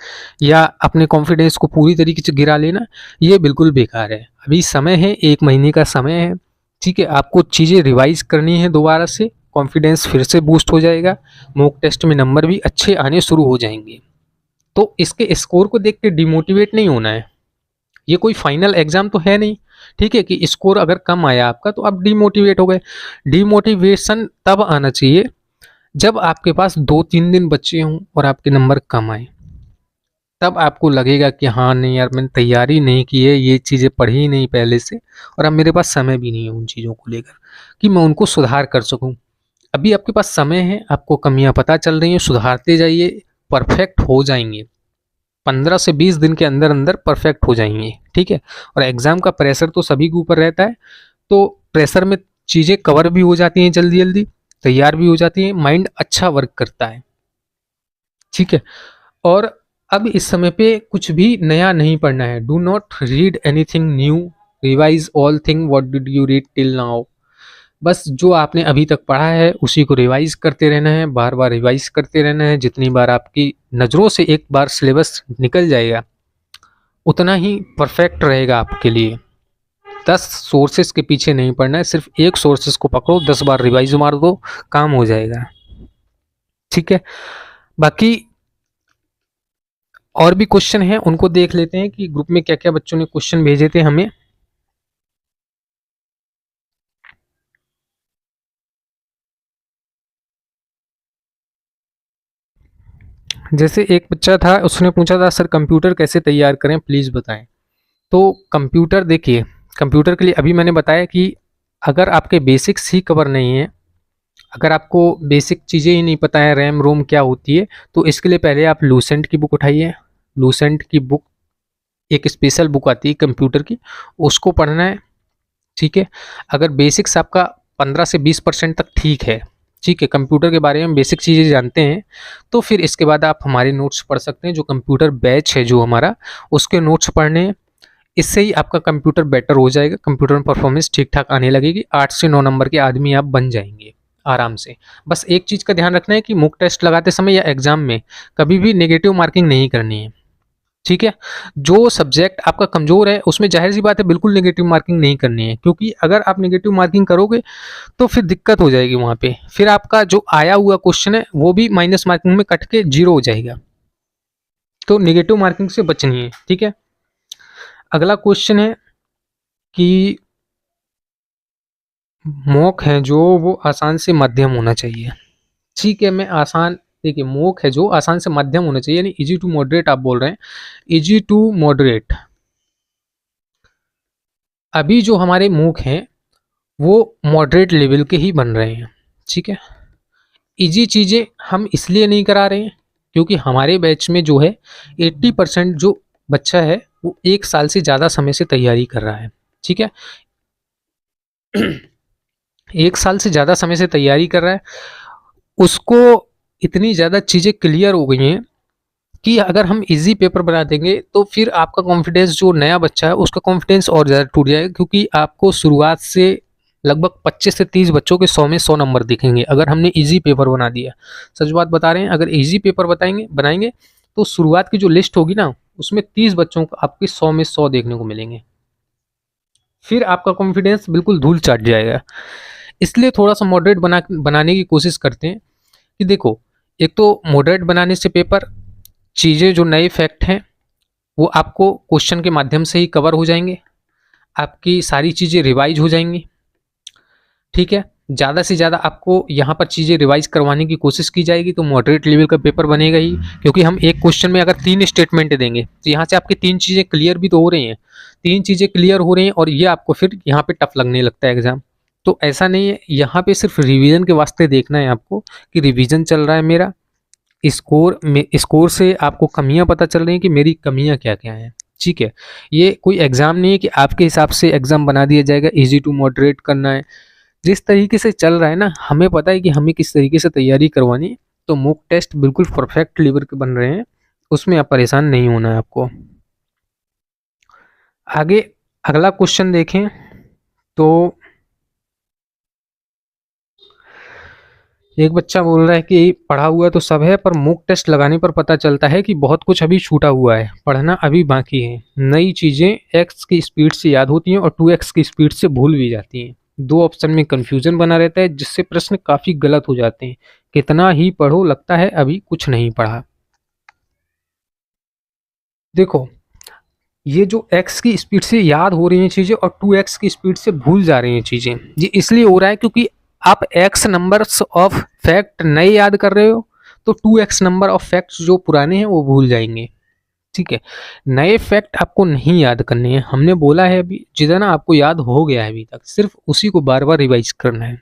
[SPEAKER 1] या अपने कॉन्फिडेंस को पूरी तरीके से गिरा लेना, ये बिल्कुल बेकार है। अभी समय है, 1 महीने का समय है। ठीक है, आपको चीज़ें रिवाइज करनी है दोबारा से, कॉन्फिडेंस फिर से बूस्ट हो जाएगा, मॉक टेस्ट में नंबर भी अच्छे आने शुरू हो जाएंगे। तो इसके स्कोर को देख के डिमोटिवेट नहीं होना है, ये कोई फाइनल एग्जाम तो है नहीं। ठीक है, कि स्कोर अगर कम आया आपका तो आप डिमोटिवेट हो गए। डिमोटिवेशन तब आना चाहिए जब आपके पास 2-3 दिन बचे हों और आपके नंबर कम आए, तब आपको लगेगा कि हाँ नहीं यार मैंने तैयारी नहीं की है, ये चीज़ें पढ़ी ही नहीं पहले से, और अब मेरे पास समय भी नहीं है उन चीज़ों को लेकर कि मैं उनको सुधार कर सकूं। अभी आपके पास समय है, आपको कमियां पता चल रही हैं, सुधारते जाइए, परफेक्ट हो जाएंगे। 15 से 20 दिन के अंदर अंदर परफेक्ट हो जाएंगे। ठीक है। और एग्ज़ाम का प्रेशर तो सभी के ऊपर रहता है, तो प्रेशर में चीज़ें कवर भी हो जाती हैं जल्दी जल्दी, तैयार भी हो जाती हैं, माइंड अच्छा वर्क करता है। ठीक है। और अब इस समय पे कुछ भी नया नहीं पढ़ना है। Do not read anything new, revise all thing what did you read till now. बस जो आपने अभी तक पढ़ा है उसी को रिवाइज करते रहना है, बार बार रिवाइज करते रहना है। जितनी बार आपकी नज़रों से एक बार सिलेबस निकल जाएगा उतना ही परफेक्ट रहेगा आपके लिए। 10 सोर्सेस के पीछे नहीं पढ़ना है, सिर्फ एक सोर्सेस को पकड़ो, 10 बार रिवाइज मार दो, काम हो जाएगा। ठीक है। बाकी और भी क्वेश्चन हैं उनको देख लेते हैं कि ग्रुप में क्या क्या बच्चों ने क्वेश्चन भेजे थे हमें। जैसे एक बच्चा था, उसने पूछा था सर कंप्यूटर कैसे तैयार करें प्लीज़ बताएं। तो कंप्यूटर देखिए, कंप्यूटर के लिए अभी मैंने बताया कि अगर आपके बेसिक्स ही कवर नहीं है, अगर आपको बेसिक चीज़ें ही नहीं पता है, रैम रोम क्या होती है, तो इसके लिए पहले आप लूसेंट की बुक उठाइए। लूसेंट की बुक एक स्पेशल बुक आती है कंप्यूटर की, उसको पढ़ना है। ठीक है। अगर बेसिक्स आपका 15 से 20% तक ठीक है, ठीक है, कंप्यूटर के बारे में बेसिक चीज़ें जानते हैं, तो फिर इसके बाद आप हमारे नोट्स पढ़ सकते हैं। जो कंप्यूटर बैच है जो हमारा, उसके नोट्स पढ़ने हैं। इससे ही आपका कंप्यूटर बेटर हो जाएगा, कंप्यूटर में परफॉर्मेंस ठीक ठाक आने लगेगी, 8 से 9 नंबर के आदमी आप बन जाएंगे आराम से। बस एक चीज़ का ध्यान रखना है कि मॉक टेस्ट लगाते समय या एग्जाम में कभी भी नेगेटिव मार्किंग नहीं करनी है। ठीक है। जो सब्जेक्ट आपका कमज़ोर है उसमें ज़ाहिर सी बात है बिल्कुल नेगेटिव मार्किंग नहीं करनी है, क्योंकि अगर आप नेगेटिव मार्किंग करोगे तो फिर दिक्कत हो जाएगी वहाँ पे। फिर आपका जो आया हुआ क्वेश्चन है वो भी माइनस मार्किंग में कट के 0 हो जाएगा। तो नेगेटिव मार्किंग से बचनी है, ठीक है। अगला क्वेश्चन है कि मॉक है जो वो आसान से मध्यम होना चाहिए। ठीक है, मैं आसान, देखिए मॉक है जो आसान से मध्यम होना चाहिए, यानी इजी टू मॉडरेट आप बोल रहे हैं। इजी टू मॉडरेट, अभी जो हमारे मूक हैं वो मॉडरेट लेवल के ही बन रहे हैं, ठीक है। इजी चीज़ें हम इसलिए नहीं करा रहे हैं क्योंकि हमारे बैच में जो है 80% जो बच्चा है वो 1 साल से ज़्यादा समय से तैयारी कर रहा है, ठीक है। 1 साल से ज़्यादा समय से तैयारी कर रहा है, उसको इतनी ज़्यादा चीज़ें क्लियर हो गई हैं कि अगर हम इजी पेपर बना देंगे तो फिर आपका कॉन्फिडेंस, जो नया बच्चा है उसका कॉन्फिडेंस और ज़्यादा टूट जाएगा, क्योंकि आपको शुरुआत से लगभग 25 से 30 बच्चों के 100 में 100 नंबर दिखेंगे अगर हमने इजी पेपर बना दिया। सच बात बता रहे हैं, अगर इजी पेपर बनाएंगे तो शुरुआत की जो लिस्ट होगी ना उसमें 30 बच्चों को आपके 100 में 100 देखने को मिलेंगे, फिर आपका कॉन्फिडेंस बिल्कुल धूल चाट जाएगा। इसलिए थोड़ा सा मॉडरेट बनाने की कोशिश करते हैं कि देखो, एक तो मॉडरेट बनाने से पेपर, चीज़ें जो नए फैक्ट हैं वो आपको क्वेश्चन के माध्यम से ही कवर हो जाएंगे, आपकी सारी चीज़ें रिवाइज हो जाएंगी, ठीक है। ज़्यादा से ज़्यादा आपको यहाँ पर चीज़ें रिवाइज करवाने की कोशिश की जाएगी तो मॉडरेट लेवल का पेपर बनेगा ही, क्योंकि हम एक क्वेश्चन में अगर 3 स्टेटमेंट देंगे तो यहाँ से आपकी 3 चीज़ें क्लियर भी तो हो रही हैं, 3 चीज़ें क्लियर हो रही हैं और ये आपको फिर यहाँ पे टफ लगने लगता है एग्ज़ाम। तो ऐसा नहीं है, यहाँ पे सिर्फ रिवीजन के वास्ते देखना है आपको कि रिवीजन चल रहा है मेरा, स्कोर से आपको कमियां पता चल रही हैं कि मेरी कमियां क्या क्या हैं, ठीक है। ये कोई एग्ज़ाम नहीं है कि आपके हिसाब से एग्ज़ाम बना दिया जाएगा, इजी टू मॉडरेट करना है। जिस तरीके से चल रहा है ना, हमें पता है कि हमें किस तरीके से तैयारी करवानी है, तो मॉक टेस्ट बिल्कुल परफेक्ट लेवल के बन रहे हैं, उसमें आप परेशान नहीं होना है आपको। आगे अगला क्वेश्चन देखें तो एक बच्चा बोल रहा है कि पढ़ा हुआ तो सब है पर मॉक टेस्ट लगाने पर पता चलता है कि बहुत कुछ अभी छूटा हुआ है, पढ़ना अभी बाकी है। नई चीज़ें x की स्पीड से याद होती हैं और 2x की स्पीड से भूल भी जाती हैं। 2 ऑप्शन में कन्फ्यूजन बना रहता है जिससे प्रश्न काफ़ी गलत हो जाते हैं। कितना ही पढ़ो लगता है अभी कुछ नहीं पढ़ा। देखो, ये जो x की स्पीड से याद हो रही हैं चीज़ें और 2x की स्पीड से भूल जा रही हैं चीज़ें, ये इसलिए हो रहा है क्योंकि आप x नंबर्स ऑफ फैक्ट नए याद कर रहे हो तो 2x नंबर ऑफ फैक्ट्स जो पुराने हैं वो भूल जाएंगे, ठीक है। नए फैक्ट आपको नहीं याद करने हैं, हमने बोला है अभी जितना आपको याद हो गया है अभी तक सिर्फ उसी को बार बार रिवाइज करना है।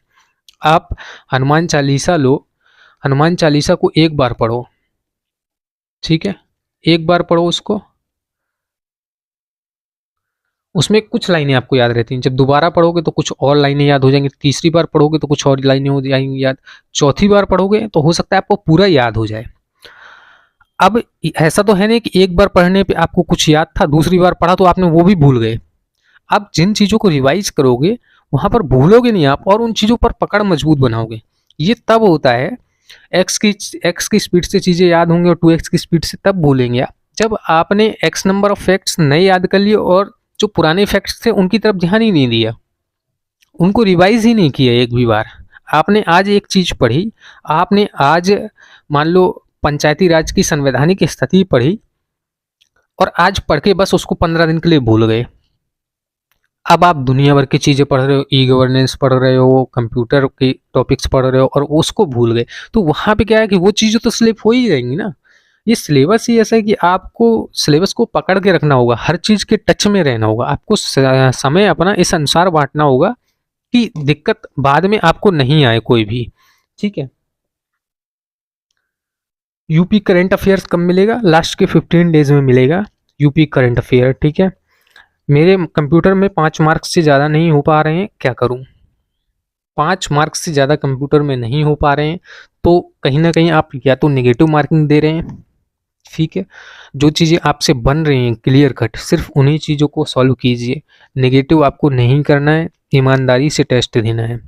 [SPEAKER 1] आप हनुमान चालीसा लो, हनुमान चालीसा को एक बार पढ़ो, ठीक है, एक बार पढ़ो उसको, उसमें कुछ लाइनें आपको याद रहती हैं। जब दोबारा पढ़ोगे तो कुछ और लाइनें याद हो जाएंगी, तीसरी बार पढ़ोगे तो कुछ और लाइनें हो जाएंगी याद, चौथी बार पढ़ोगे तो हो सकता है आपको पूरा याद हो जाए। अब ऐसा तो है नहीं कि एक बार पढ़ने पे आपको कुछ याद था, दूसरी बार पढ़ा तो आपने वो भी भूल गए। आप जिन चीज़ों को रिवाइज करोगे वहाँ पर भूलोगे नहीं आप, और उन चीज़ों पर पकड़ मजबूत बनाओगे। ये तब होता है, एक्स की स्पीड से चीज़ें याद होंगी और 2x की स्पीड से तब भूलेंगे आप जब आपने एक्स नंबर ऑफ फैक्ट्स नए याद कर लिए और जो पुराने फैक्ट्स थे उनकी तरफ ध्यान ही नहीं दिया, उनको रिवाइज ही नहीं किया एक भी बार। आपने आज एक चीज़ पढ़ी, आपने आज मान लो पंचायती राज की संवैधानिक स्थिति पढ़ी और आज पढ़ के बस उसको 15 दिन के लिए भूल गए। अब आप दुनिया भर की चीज़ें पढ़ रहे हो, ई गवर्नेंस पढ़ रहे हो, कंप्यूटर के टॉपिक्स पढ़ रहे हो और उसको भूल गए, तो वहाँ पे क्या है कि वो चीज़ें तो स्लिप हो ही जाएंगी ना। ये सिलेबस ही ऐसा है कि आपको सिलेबस को पकड़ के रखना होगा, हर चीज़ के टच में रहना होगा, आपको समय अपना इस अनुसार बांटना होगा कि दिक्कत बाद में आपको नहीं आए कोई भी, ठीक है। यूपी करंट अफेयर्स कब मिलेगा? लास्ट के 15 डेज में मिलेगा यूपी करंट अफेयर, ठीक है। मेरे कंप्यूटर में 5 मार्क्स से ज़्यादा नहीं हो पा रहे हैं, क्या करूं? 5 मार्क्स से ज़्यादा कंप्यूटर में नहीं हो पा रहे हैं तो कहीं ना कहीं आप या तो नेगेटिव मार्किंग दे रहे हैं, ठीक है। जो चीज़ें आपसे बन रही हैं क्लियर कट, सिर्फ उन्हीं चीज़ों को सॉल्व कीजिए, नेगेटिव आपको नहीं करना है, ईमानदारी से टेस्ट देना है,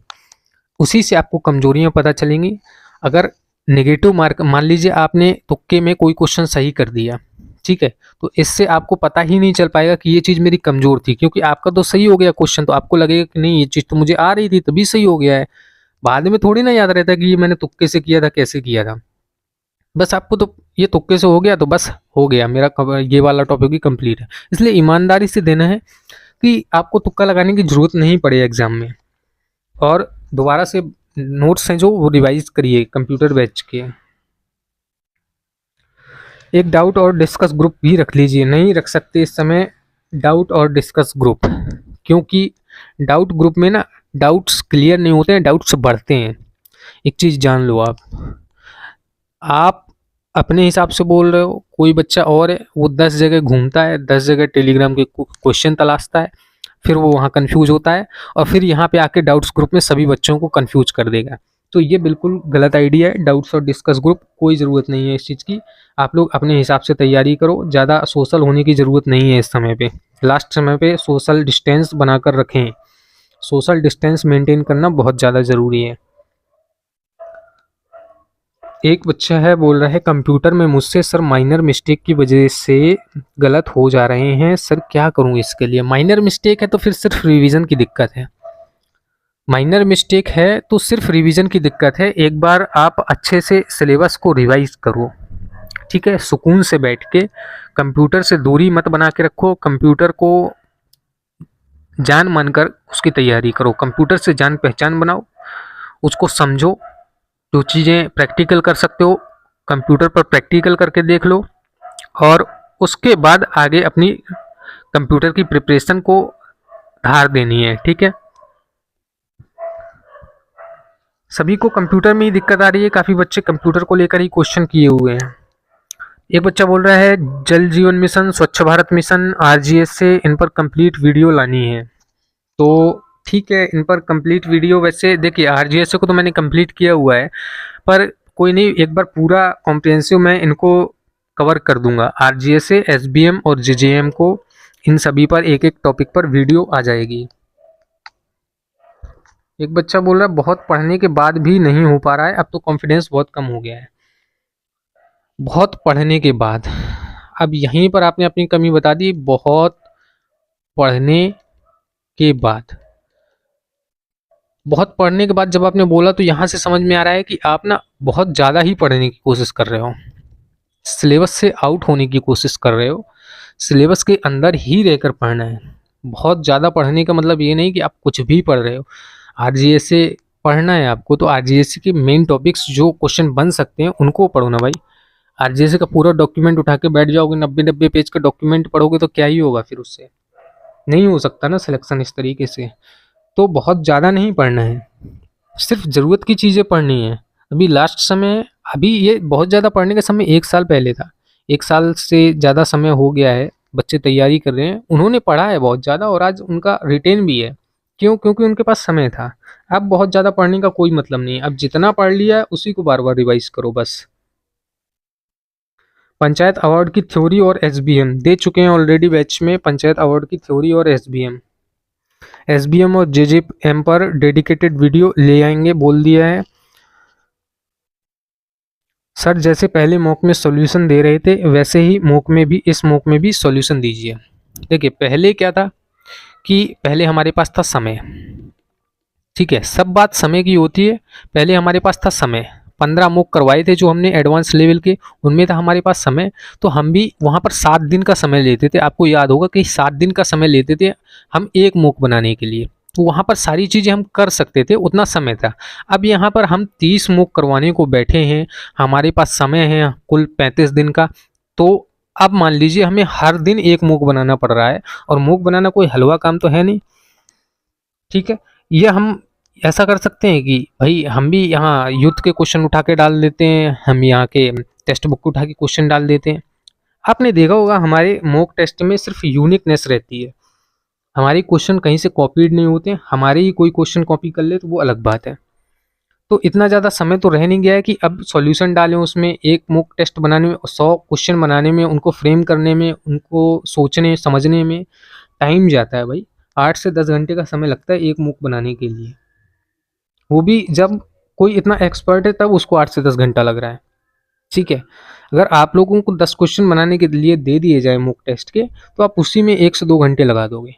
[SPEAKER 1] उसी से आपको कमजोरियां पता चलेंगी। अगर नेगेटिव मार्क, मान लीजिए आपने तुक्के में कोई क्वेश्चन सही कर दिया, ठीक है? तो इससे आपको पता ही नहीं चल पाएगा कि ये चीज़ मेरी कमज़ोर थी, क्योंकि आपका तो सही हो गया क्वेश्चन, तो आपको लगेगा कि नहीं ये चीज़ तो मुझे आ रही थी तभी सही हो गया है। बाद में थोड़ी ना याद रहता है कि ये मैंने तुक्के से किया था, कैसे किया था। बस आपको तो ये तुक्के से हो गया तो बस हो गया, मेरा ये वाला टॉपिक भी कंप्लीट है। इसलिए ईमानदारी से देना है कि आपको तुक्का लगाने की ज़रूरत नहीं पड़े एग्ज़ाम में। और दोबारा से नोट्स हैं जो वो रिवाइज़ करिए कंप्यूटर बैच के। एक डाउट और डिस्कस ग्रुप भी रख लीजिए। नहीं रख सकते इस समय डाउट और डिस्कस ग्रुप, क्योंकि डाउट ग्रुप में ना डाउट्स क्लियर नहीं होते हैं, डाउट्स बढ़ते हैं। एक चीज़ जान लो आप अपने हिसाब से बोल रहे हो, कोई बच्चा और है वो 10 जगह घूमता है, 10 जगह टेलीग्राम के क्वेश्चन तलाशता है, फिर वो वहाँ कन्फ्यूज होता है और फिर यहाँ पे आके डाउट्स ग्रुप में सभी बच्चों को कन्फ्यूज कर देगा। तो ये बिल्कुल गलत आइडिया है। डाउट्स और डिस्कस ग्रुप कोई ज़रूरत नहीं है इस चीज़ की। आप लोग अपने हिसाब से तैयारी करो, ज़्यादा सोशल होने की ज़रूरत नहीं है इस समय पे। लास्ट समय पे सोशल डिस्टेंस बनाकर रखें, सोशल डिस्टेंस मेंटेन करना बहुत ज़्यादा ज़रूरी है। एक बच्चा है बोल रहा है कंप्यूटर में मुझसे सर माइनर मिस्टेक की वजह से गलत हो जा रहे हैं, सर क्या करूं इसके लिए। माइनर मिस्टेक है तो फिर सिर्फ रिवीजन की दिक्कत है। माइनर मिस्टेक है तो सिर्फ रिवीजन की दिक्कत है। एक बार आप अच्छे से सिलेबस को रिवाइज करो, ठीक है, सुकून से बैठ के। कंप्यूटर से दूरी मत बना के रखो, कंप्यूटर को जान मानकर उसकी तैयारी करो। कंप्यूटर से जान पहचान बनाओ, उसको समझो। जो चीज़ें प्रैक्टिकल कर सकते हो कंप्यूटर पर प्रैक्टिकल करके देख लो, और उसके बाद आगे अपनी कंप्यूटर की प्रिपरेशन को धार देनी है, ठीक है। सभी को कंप्यूटर में ही दिक्कत आ रही है, काफ़ी बच्चे कंप्यूटर को लेकर ही क्वेश्चन किए हुए हैं। एक बच्चा बोल रहा है जल जीवन मिशन, स्वच्छ भारत मिशन, आरजीएस से इन पर कंप्लीट वीडियो लानी है। तो ठीक है, इन पर कंप्लीट वीडियो, वैसे देखिए आरजीएस को तो मैंने कंप्लीट किया हुआ है, पर कोई नहीं, एक बार पूरा कॉम्प्रिहेंसिव मैं इनको कवर कर दूंगा। आरजीएस, एसबीएम और जेजेएम को, इन सभी पर एक एक टॉपिक पर वीडियो आ जाएगी। एक बच्चा बोल रहा है बहुत पढ़ने के बाद भी नहीं हो पा रहा है, अब तो कॉन्फिडेंस बहुत कम हो गया है। बहुत पढ़ने के बाद, अब यहीं पर आपने अपनी कमी बता दी। बहुत पढ़ने के बाद, बहुत पढ़ने के बाद जब आपने बोला तो यहाँ से समझ में आ रहा है कि आप ना बहुत ज़्यादा ही पढ़ने की कोशिश कर रहे हो, सिलेबस से आउट होने की कोशिश कर रहे हो। सिलेबस के अंदर ही रहकर पढ़ना है। बहुत ज़्यादा पढ़ने का मतलब ये नहीं कि आप कुछ भी पढ़ रहे हो। आरजीएस से पढ़ना है आपको, तो आरजीएस के मेन टॉपिक्स जो क्वेश्चन बन सकते हैं उनको पढ़ो ना भाई। आरजीएस का पूरा डॉक्यूमेंट उठा के बैठ जाओगे, 90 पेज का डॉक्यूमेंट पढ़ोगे तो क्या ही होगा, फिर उससे नहीं हो सकता ना सिलेक्शन इस तरीके से। तो बहुत ज़्यादा नहीं पढ़ना है, सिर्फ ज़रूरत की चीज़ें पढ़नी है। अभी लास्ट समय, अभी ये बहुत ज़्यादा पढ़ने का समय 1 साल पहले था। 1 साल से ज़्यादा समय हो गया है, बच्चे तैयारी कर रहे हैं, उन्होंने पढ़ा है बहुत ज़्यादा और आज उनका रिटेन भी है। क्यों? क्योंकि उनके पास समय था। अब बहुत ज़्यादा पढ़ने का कोई मतलब नहीं है, अब जितना पढ़ लिया है उसी को बार-बार रिवाइज़ करो बस। पंचायत अवार्ड की थ्योरी और एसबीएम दे चुके हैं ऑलरेडी बैच में, पंचायत अवार्ड की थ्योरी और एसबीएम। एसबीएम और जेजेएम पर डेडिकेटेड वीडियो ले आएंगे बोल दिया है। सर जैसे पहले मॉक में सॉल्यूशन दे रहे थे वैसे ही मॉक में भी, इस मॉक में भी सॉल्यूशन दीजिए। देखिए पहले क्या था कि पहले हमारे पास था समय, ठीक है, सब बात समय की होती है। पहले हमारे पास था समय, 15 मॉक करवाए थे जो हमने एडवांस लेवल के, उनमें था हमारे पास समय। तो हम भी वहाँ पर 7 दिन का समय लेते थे, आपको याद होगा कि 7 दिन का समय लेते थे हम एक मॉक बनाने के लिए। तो वहाँ पर सारी चीज़ें हम कर सकते थे, उतना समय था। अब यहाँ पर हम 30 मॉक करवाने को बैठे हैं, हमारे पास समय है कुल 35 दिन का। तो अब मान लीजिए हमें हर दिन एक मॉक बनाना पड़ रहा है, और मॉक बनाना कोई हलवा काम तो है नहीं, ठीक है। ये हम ऐसा कर सकते हैं कि भाई हम भी यहाँ यूथ के क्वेश्चन उठा के डाल देते हैं, हम यहाँ के टेक्स्ट बुक उठा के क्वेश्चन डाल देते हैं। आपने देखा होगा हमारे मॉक टेस्ट में सिर्फ यूनिकनेस रहती है, हमारे क्वेश्चन कहीं से कॉपीड नहीं होते। हमारे ही कोई क्वेश्चन कॉपी कर ले तो वो अलग बात है। तो इतना ज़्यादा समय तो रह नहीं गया है कि अब सॉल्यूशन डालें उसमें, एक मॉक टेस्ट बनाने में, 100 क्वेश्चन बनाने में, उनको फ्रेम करने में, उनको सोचने समझने में टाइम जाता है भाई। 8 से 10 घंटे का समय लगता है एक मॉक बनाने के लिए, वो भी जब कोई इतना एक्सपर्ट है तब उसको 8 से 10 घंटा लग रहा है। ठीक है। अगर आप लोगों को 10 क्वेश्चन बनाने के लिए दे दिए जाए मॉक टेस्ट के, तो आप उसी में 1 से 2 घंटे लगा दोगे।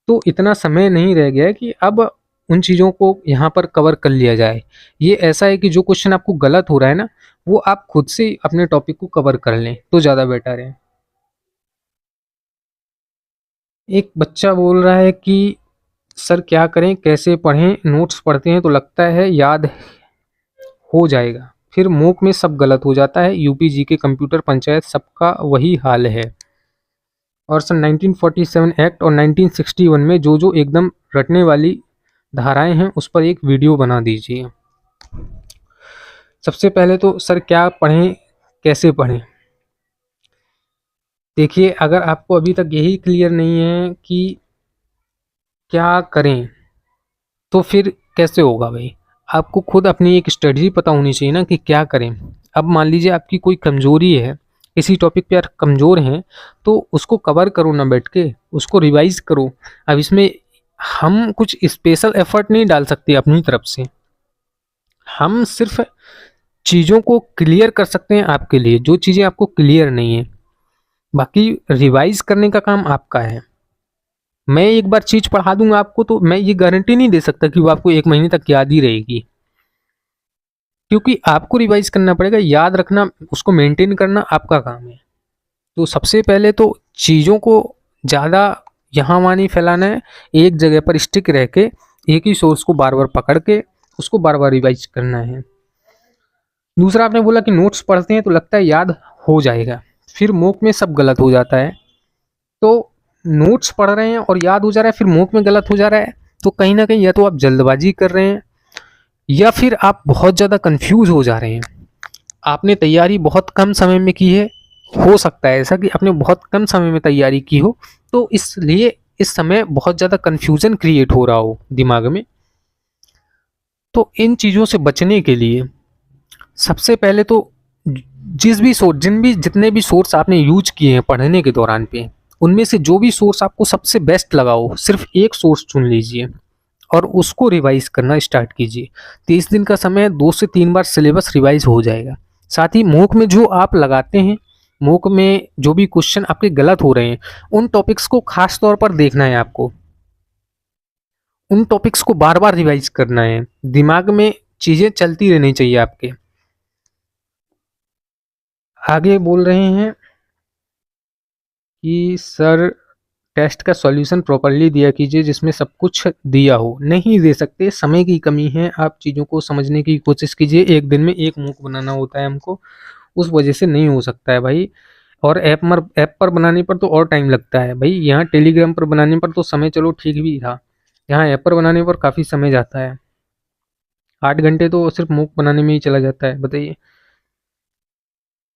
[SPEAKER 1] तो इतना समय नहीं रह गया है कि अब उन चीज़ों को यहाँ पर कवर कर लिया जाए। ये ऐसा है कि जो क्वेश्चन आपको गलत हो रहा है ना, वो आप खुद से अपने टॉपिक को कवर कर लें तो ज़्यादा बेटर है। एक बच्चा बोल रहा है कि सर क्या करें, कैसे पढ़ें? नोट्स पढ़ते हैं तो लगता है याद हो जाएगा, फिर मूक में सब गलत हो जाता है। यूपी जीके, कंप्यूटर, पंचायत, सबका वही हाल है। और सन 1947 एक्ट और 1961 में जो जो एकदम रटने वाली धाराएं हैं उस पर एक वीडियो बना दीजिए। सबसे पहले तो सर क्या पढ़ें, कैसे पढ़ें? देखिए, अगर आपको अभी तक यही क्लियर नहीं है कि क्या करें, तो फिर कैसे होगा भाई? आपको खुद अपनी एक स्ट्रेटजी पता होनी चाहिए ना कि क्या करें। अब मान लीजिए आपकी कोई कमजोरी है, किसी टॉपिक पे आप कमज़ोर हैं, तो उसको कवर करो ना बैठ के, उसको रिवाइज़ करो। अब इसमें हम कुछ स्पेशल एफ़र्ट नहीं डाल सकते अपनी तरफ से। हम सिर्फ़ चीज़ों को क्लियर कर सकते हैं आपके लिए, जो चीज़ें आपको क्लियर नहीं है। बाकी रिवाइज़ करने का काम आपका है। मैं एक बार चीज़ पढ़ा दूँगा आपको, तो मैं ये गारंटी नहीं दे सकता कि वो आपको 1 महीने तक याद ही रहेगी। क्योंकि आपको रिवाइज़ करना पड़ेगा, याद रखना, उसको मेंटेन करना आपका काम है। तो सबसे पहले तो चीज़ों को ज़्यादा यहाँ-वहाँ नहीं फैलाना है, एक जगह पर स्टिक रह के, एक ही सोर्स को बार-बार पकड़ के, उसको बार-बार रिवाइज़ करना है। दूसरा आपने बोला कि नोट्स पढ़ते हैं तो लगता है याद हो जाएगा, फिर मॉक में सब गलत हो जाता है। तो नोट्स पढ़ रहे हैं और याद हो जा रहा है, फिर मॉक में गलत हो जा रहा है, तो कहीं न कहीं या तो आप जल्दबाज़ी कर रहे हैं या फिर आप बहुत ज़्यादा कन्फ्यूज़ हो जा रहे हैं। आपने तैयारी बहुत कम समय में की है, हो सकता है ऐसा कि आपने बहुत कम समय में तैयारी की हो, तो इसलिए इस समय बहुत ज़्यादा कन्फ्यूज़न क्रिएट हो रहा हो दिमाग में। तो इन चीज़ों से बचने के लिए सबसे पहले तो जितने भी सोर्स आपने यूज किए हैं पढ़ने के दौरान पे, उनमें से जो भी सोर्स आपको सबसे बेस्ट लगा हो, सिर्फ एक सोर्स चुन लीजिए और उसको रिवाइज करना स्टार्ट कीजिए। 30 दिन का समय है, 2 से 3 बार सिलेबस रिवाइज हो जाएगा। साथ ही मॉक में जो आप लगाते हैं, मॉक में जो भी क्वेश्चन आपके गलत हो रहे हैं, उन टॉपिक्स को खास तौर पर देखना है आपको। उन टॉपिक्स को बार बार रिवाइज करना है, दिमाग में चीज़ें चलती रहनी चाहिए आपके। आगे बोल रहे हैं कि सर टेस्ट का सॉल्यूशन प्रॉपर्ली दिया कीजिए जिसमें सब कुछ दिया हो। नहीं दे सकते, समय की कमी है, आप चीज़ों को समझने की कोशिश कीजिए। एक दिन में एक मूक बनाना होता है हमको, उस वजह से नहीं हो सकता है भाई। और ऐप पर बनाने पर तो और टाइम लगता है भाई। यहाँ टेलीग्राम पर बनाने पर तो समय चलो ठीक भी था, यहाँ ऐप पर बनाने पर काफ़ी समय जाता है। 8 घंटे तो सिर्फ मूक बनाने में ही चला जाता है, बताइए।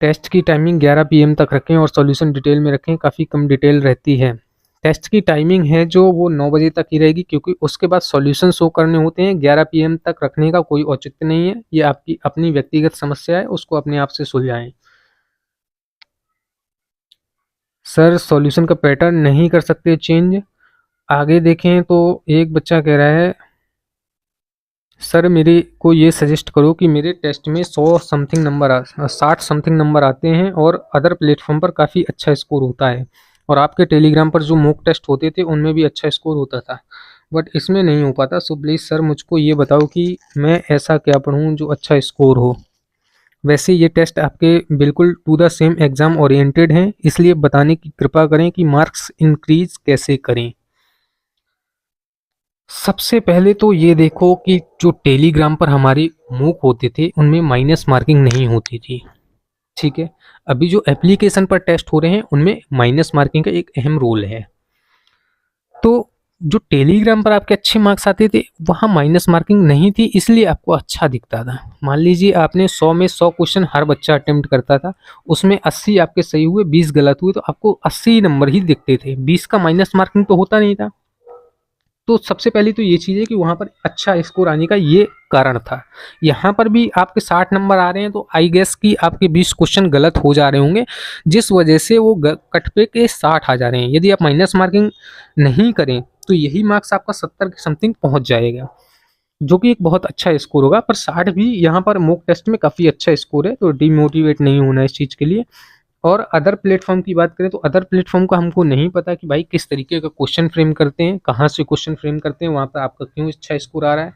[SPEAKER 1] टेस्ट की टाइमिंग 11 PM तक रखें और सॉल्यूशन डिटेल में रखें, काफ़ी कम डिटेल रहती है। टेस्ट की टाइमिंग है जो वो 9 बजे तक ही रहेगी, क्योंकि उसके बाद सॉल्यूशन शो करने होते हैं। 11 PM तक रखने का कोई औचित्य नहीं है, ये आपकी अपनी व्यक्तिगत समस्या है, उसको अपने आप से सुलझाएं। सर सॉल्यूशन का पैटर्न नहीं कर सकते चेंज? आगे देखें तो एक बच्चा कह रहा है सर मेरे को ये सजेस्ट करो कि मेरे टेस्ट में 60 समथिंग नंबर आते हैं और अदर प्लेटफॉर्म पर काफ़ी अच्छा स्कोर होता है, और आपके टेलीग्राम पर जो मॉक टेस्ट होते थे उनमें भी अच्छा स्कोर होता था, बट इसमें नहीं हो पाता। सो प्लीज़ सर मुझको ये बताओ कि मैं ऐसा क्या पढूं जो अच्छा स्कोर हो। वैसे ये टेस्ट आपके बिल्कुल to the same exam oriented हैं, इसलिए बताने की कृपा करें कि मार्क्स इंक्रीज कैसे करें। सबसे पहले तो ये देखो कि जो टेलीग्राम पर हमारे मूक होते थे उनमें माइनस मार्किंग नहीं होती थी, ठीक है। अभी जो एप्लीकेशन पर टेस्ट हो रहे हैं उनमें माइनस मार्किंग का एक अहम रोल है। तो जो टेलीग्राम पर आपके अच्छे मार्क्स आते थे वहाँ माइनस मार्किंग नहीं थी, इसलिए आपको अच्छा दिखता था। मान लीजिए आपने 100 में 100 क्वेश्चन हर बच्चा अटेम्प्ट करता था, उसमें 80 आपके सही हुए, 20 गलत हुए, तो आपको 80 नंबर ही दिखते थे, 20 का माइनस मार्किंग तो होता नहीं था। तो सबसे पहली तो ये चीज़ है कि वहाँ पर अच्छा स्कोर आने का ये कारण था। यहाँ पर भी आपके 60 नंबर आ रहे हैं, तो आई गेस कि आपके 20 क्वेश्चन गलत हो जा रहे होंगे, जिस वजह से वो कट पे के 60 आ जा रहे हैं। यदि आप माइनस मार्किंग नहीं करें तो यही मार्क्स आपका 70 के समथिंग पहुँच जाएगा। जो कि एक बहुत अच्छा स्कोर होगा। पर 60 भी यहाँ पर मॉक टेस्ट में काफ़ी अच्छा स्कोर है, तो डिमोटिवेट नहीं होना इस चीज़ के लिए। और अदर प्लेटफॉर्म की बात करें तो अदर प्लेटफॉर्म का हमको नहीं पता कि भाई किस तरीके का क्वेश्चन फ्रेम करते हैं, कहाँ से क्वेश्चन फ्रेम करते हैं, वहाँ पर आपका क्यों अच्छा स्कोर आ रहा है।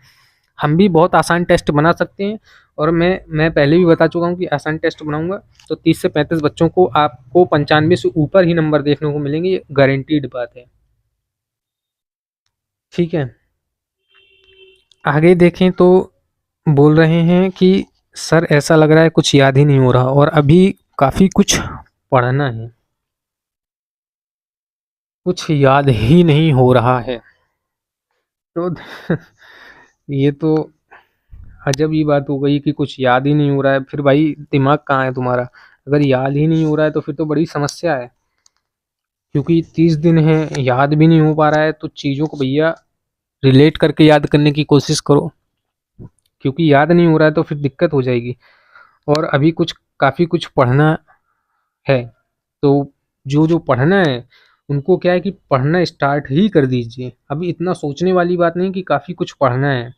[SPEAKER 1] हम भी बहुत आसान टेस्ट बना सकते हैं, और मैं पहले भी बता चुका हूँ कि आसान टेस्ट बनाऊंगा तो 30 से 35 बच्चों को आपको 95 से ऊपर ही नंबर देखने को मिलेंगे, ये गारंटीड बात है। ठीक है, आगे देखें तो बोल रहे हैं कि सर ऐसा लग रहा है कुछ याद ही नहीं हो रहा और अभी काफ़ी कुछ पढ़ना है, कुछ याद ही नहीं हो रहा है। तो ये तो अजब ही बात हो गई कि कुछ याद ही नहीं हो रहा है। फिर भाई दिमाग कहाँ है तुम्हारा? अगर याद ही नहीं हो रहा है तो फिर तो बड़ी समस्या है, क्योंकि 30 दिन है, याद भी नहीं हो पा रहा है, तो चीज़ों को भैया रिलेट करके याद करने की कोशिश करो, क्योंकि याद नहीं हो रहा है तो फिर दिक्कत हो जाएगी। और अभी कुछ काफ़ी कुछ पढ़ना है, तो जो जो पढ़ना है उनको क्या है कि पढ़ना स्टार्ट ही कर दीजिए। अभी इतना सोचने वाली बात नहीं कि काफ़ी कुछ पढ़ना है,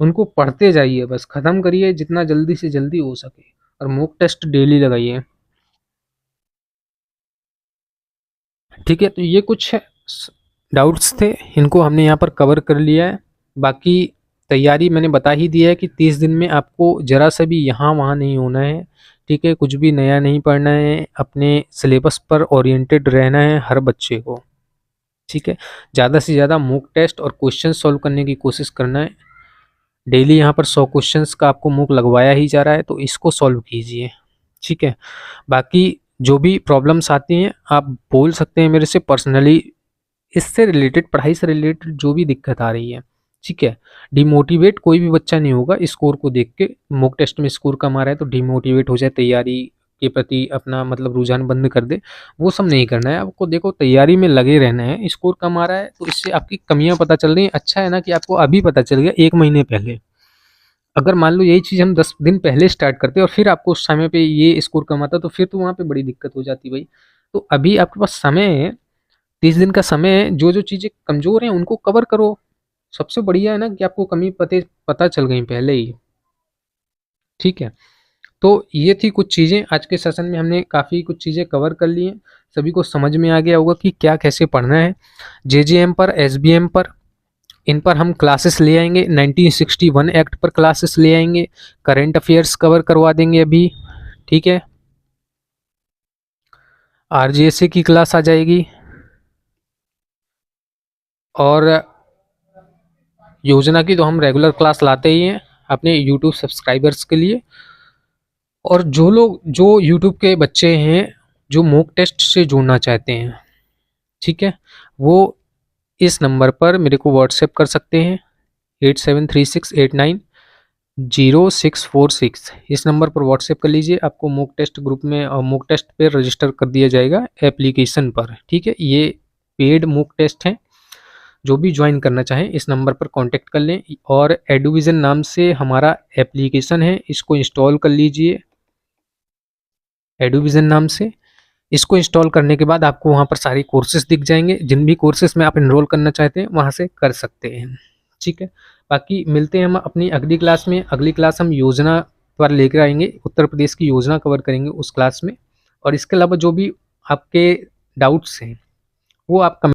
[SPEAKER 1] उनको पढ़ते जाइए, बस ख़त्म करिए जितना जल्दी से जल्दी हो सके। और मॉक टेस्ट डेली लगाइए। ठीक है, तो ये कुछ डाउट्स थे, इनको हमने यहाँ पर कवर कर लिया है। बाकी तैयारी मैंने बता ही दिया है कि 30 दिन में आपको ज़रा सा भी यहाँ वहाँ नहीं होना है। ठीक है, कुछ भी नया नहीं पढ़ना है, अपने सिलेबस पर ओरिएंटेड रहना है हर बच्चे को। ठीक है, ज़्यादा से ज़्यादा मॉक टेस्ट और क्वेश्चन सॉल्व करने की कोशिश करना है। डेली यहाँ पर 100 क्वेश्चंस का आपको मॉक लगवाया ही जा रहा है, तो इसको सॉल्व कीजिए। ठीक है, बाकी जो भी प्रॉब्लम्स आती हैं आप बोल सकते हैं मेरे से पर्सनली, इससे रिलेटेड, पढ़ाई से रिलेटेड जो भी दिक्कत आ रही है। ठीक है, डिमोटिवेट कोई भी बच्चा नहीं होगा स्कोर को देख के। मॉक टेस्ट में स्कोर कम आ रहा है तो डिमोटिवेट हो जाए, तैयारी के प्रति अपना मतलब रुझान बंद कर दे, वो सब नहीं करना है आपको। देखो, तैयारी में लगे रहना है। स्कोर कम आ रहा है तो इससे आपकी कमियां पता चल रही हैं, अच्छा है ना कि आपको अभी पता चल गया 1 महीने पहले। अगर मान लो यही चीज़ हम 10 दिन पहले स्टार्ट करते और फिर आपको उस समय पे ये स्कोर कम आता, तो फिर तो वहाँ पे बड़ी दिक्कत हो जाती भाई। तो अभी आपके पास समय है, 30 दिन का समय है, जो जो चीज़ें कमज़ोर हैं उनको कवर करो। सबसे बढ़िया है ना कि आपको कमी पता चल गई पहले ही। ठीक है, तो ये थी कुछ चीज़ें। आज के सेशन में हमने काफ़ी कुछ चीज़ें कवर कर ली हैं। सभी को समझ में आ गया होगा कि क्या कैसे पढ़ना है। जेजेएम पर, एसबीएम पर, इन पर हम क्लासेस ले आएंगे। 1961 एक्ट पर क्लासेस ले आएंगे। करंट अफेयर्स कवर करवा देंगे अभी। ठीक है, आरजीएसए की क्लास आ जाएगी, और योजना की तो हम रेगुलर क्लास लाते ही हैं अपने यूट्यूब सब्सक्राइबर्स के लिए। और जो यूट्यूब के बच्चे हैं जो मॉक टेस्ट से जुड़ना चाहते हैं, ठीक है, वो इस नंबर पर मेरे को व्हाट्सएप कर सकते हैं, 8736890646। इस नंबर पर व्हाट्सएप कर लीजिए, आपको मॉक टेस्ट ग्रुप में और मॉक टेस्ट पे रजिस्टर कर दिया जाएगा एप्लीकेशन पर। ठीक है, ये पेड मॉक टेस्ट हैं, जो भी ज्वाइन करना चाहें इस नंबर पर कांटेक्ट कर लें। और एडुविज़न नाम से हमारा एप्लीकेशन है, इसको इंस्टॉल कर लीजिए। एडुविज़न नाम से इसको इंस्टॉल करने के बाद आपको वहाँ पर सारी कोर्सेज दिख जाएंगे, जिन भी कोर्सेज में आप इनरोल करना चाहते हैं वहाँ से कर सकते हैं। ठीक है, बाकी मिलते हैं हम अपनी अगली क्लास में। अगली क्लास हम योजना पर लेकर आएंगे, उत्तर प्रदेश की योजना कवर करेंगे उस क्लास में। और इसके अलावा जो भी आपके डाउट्स हैं वो आप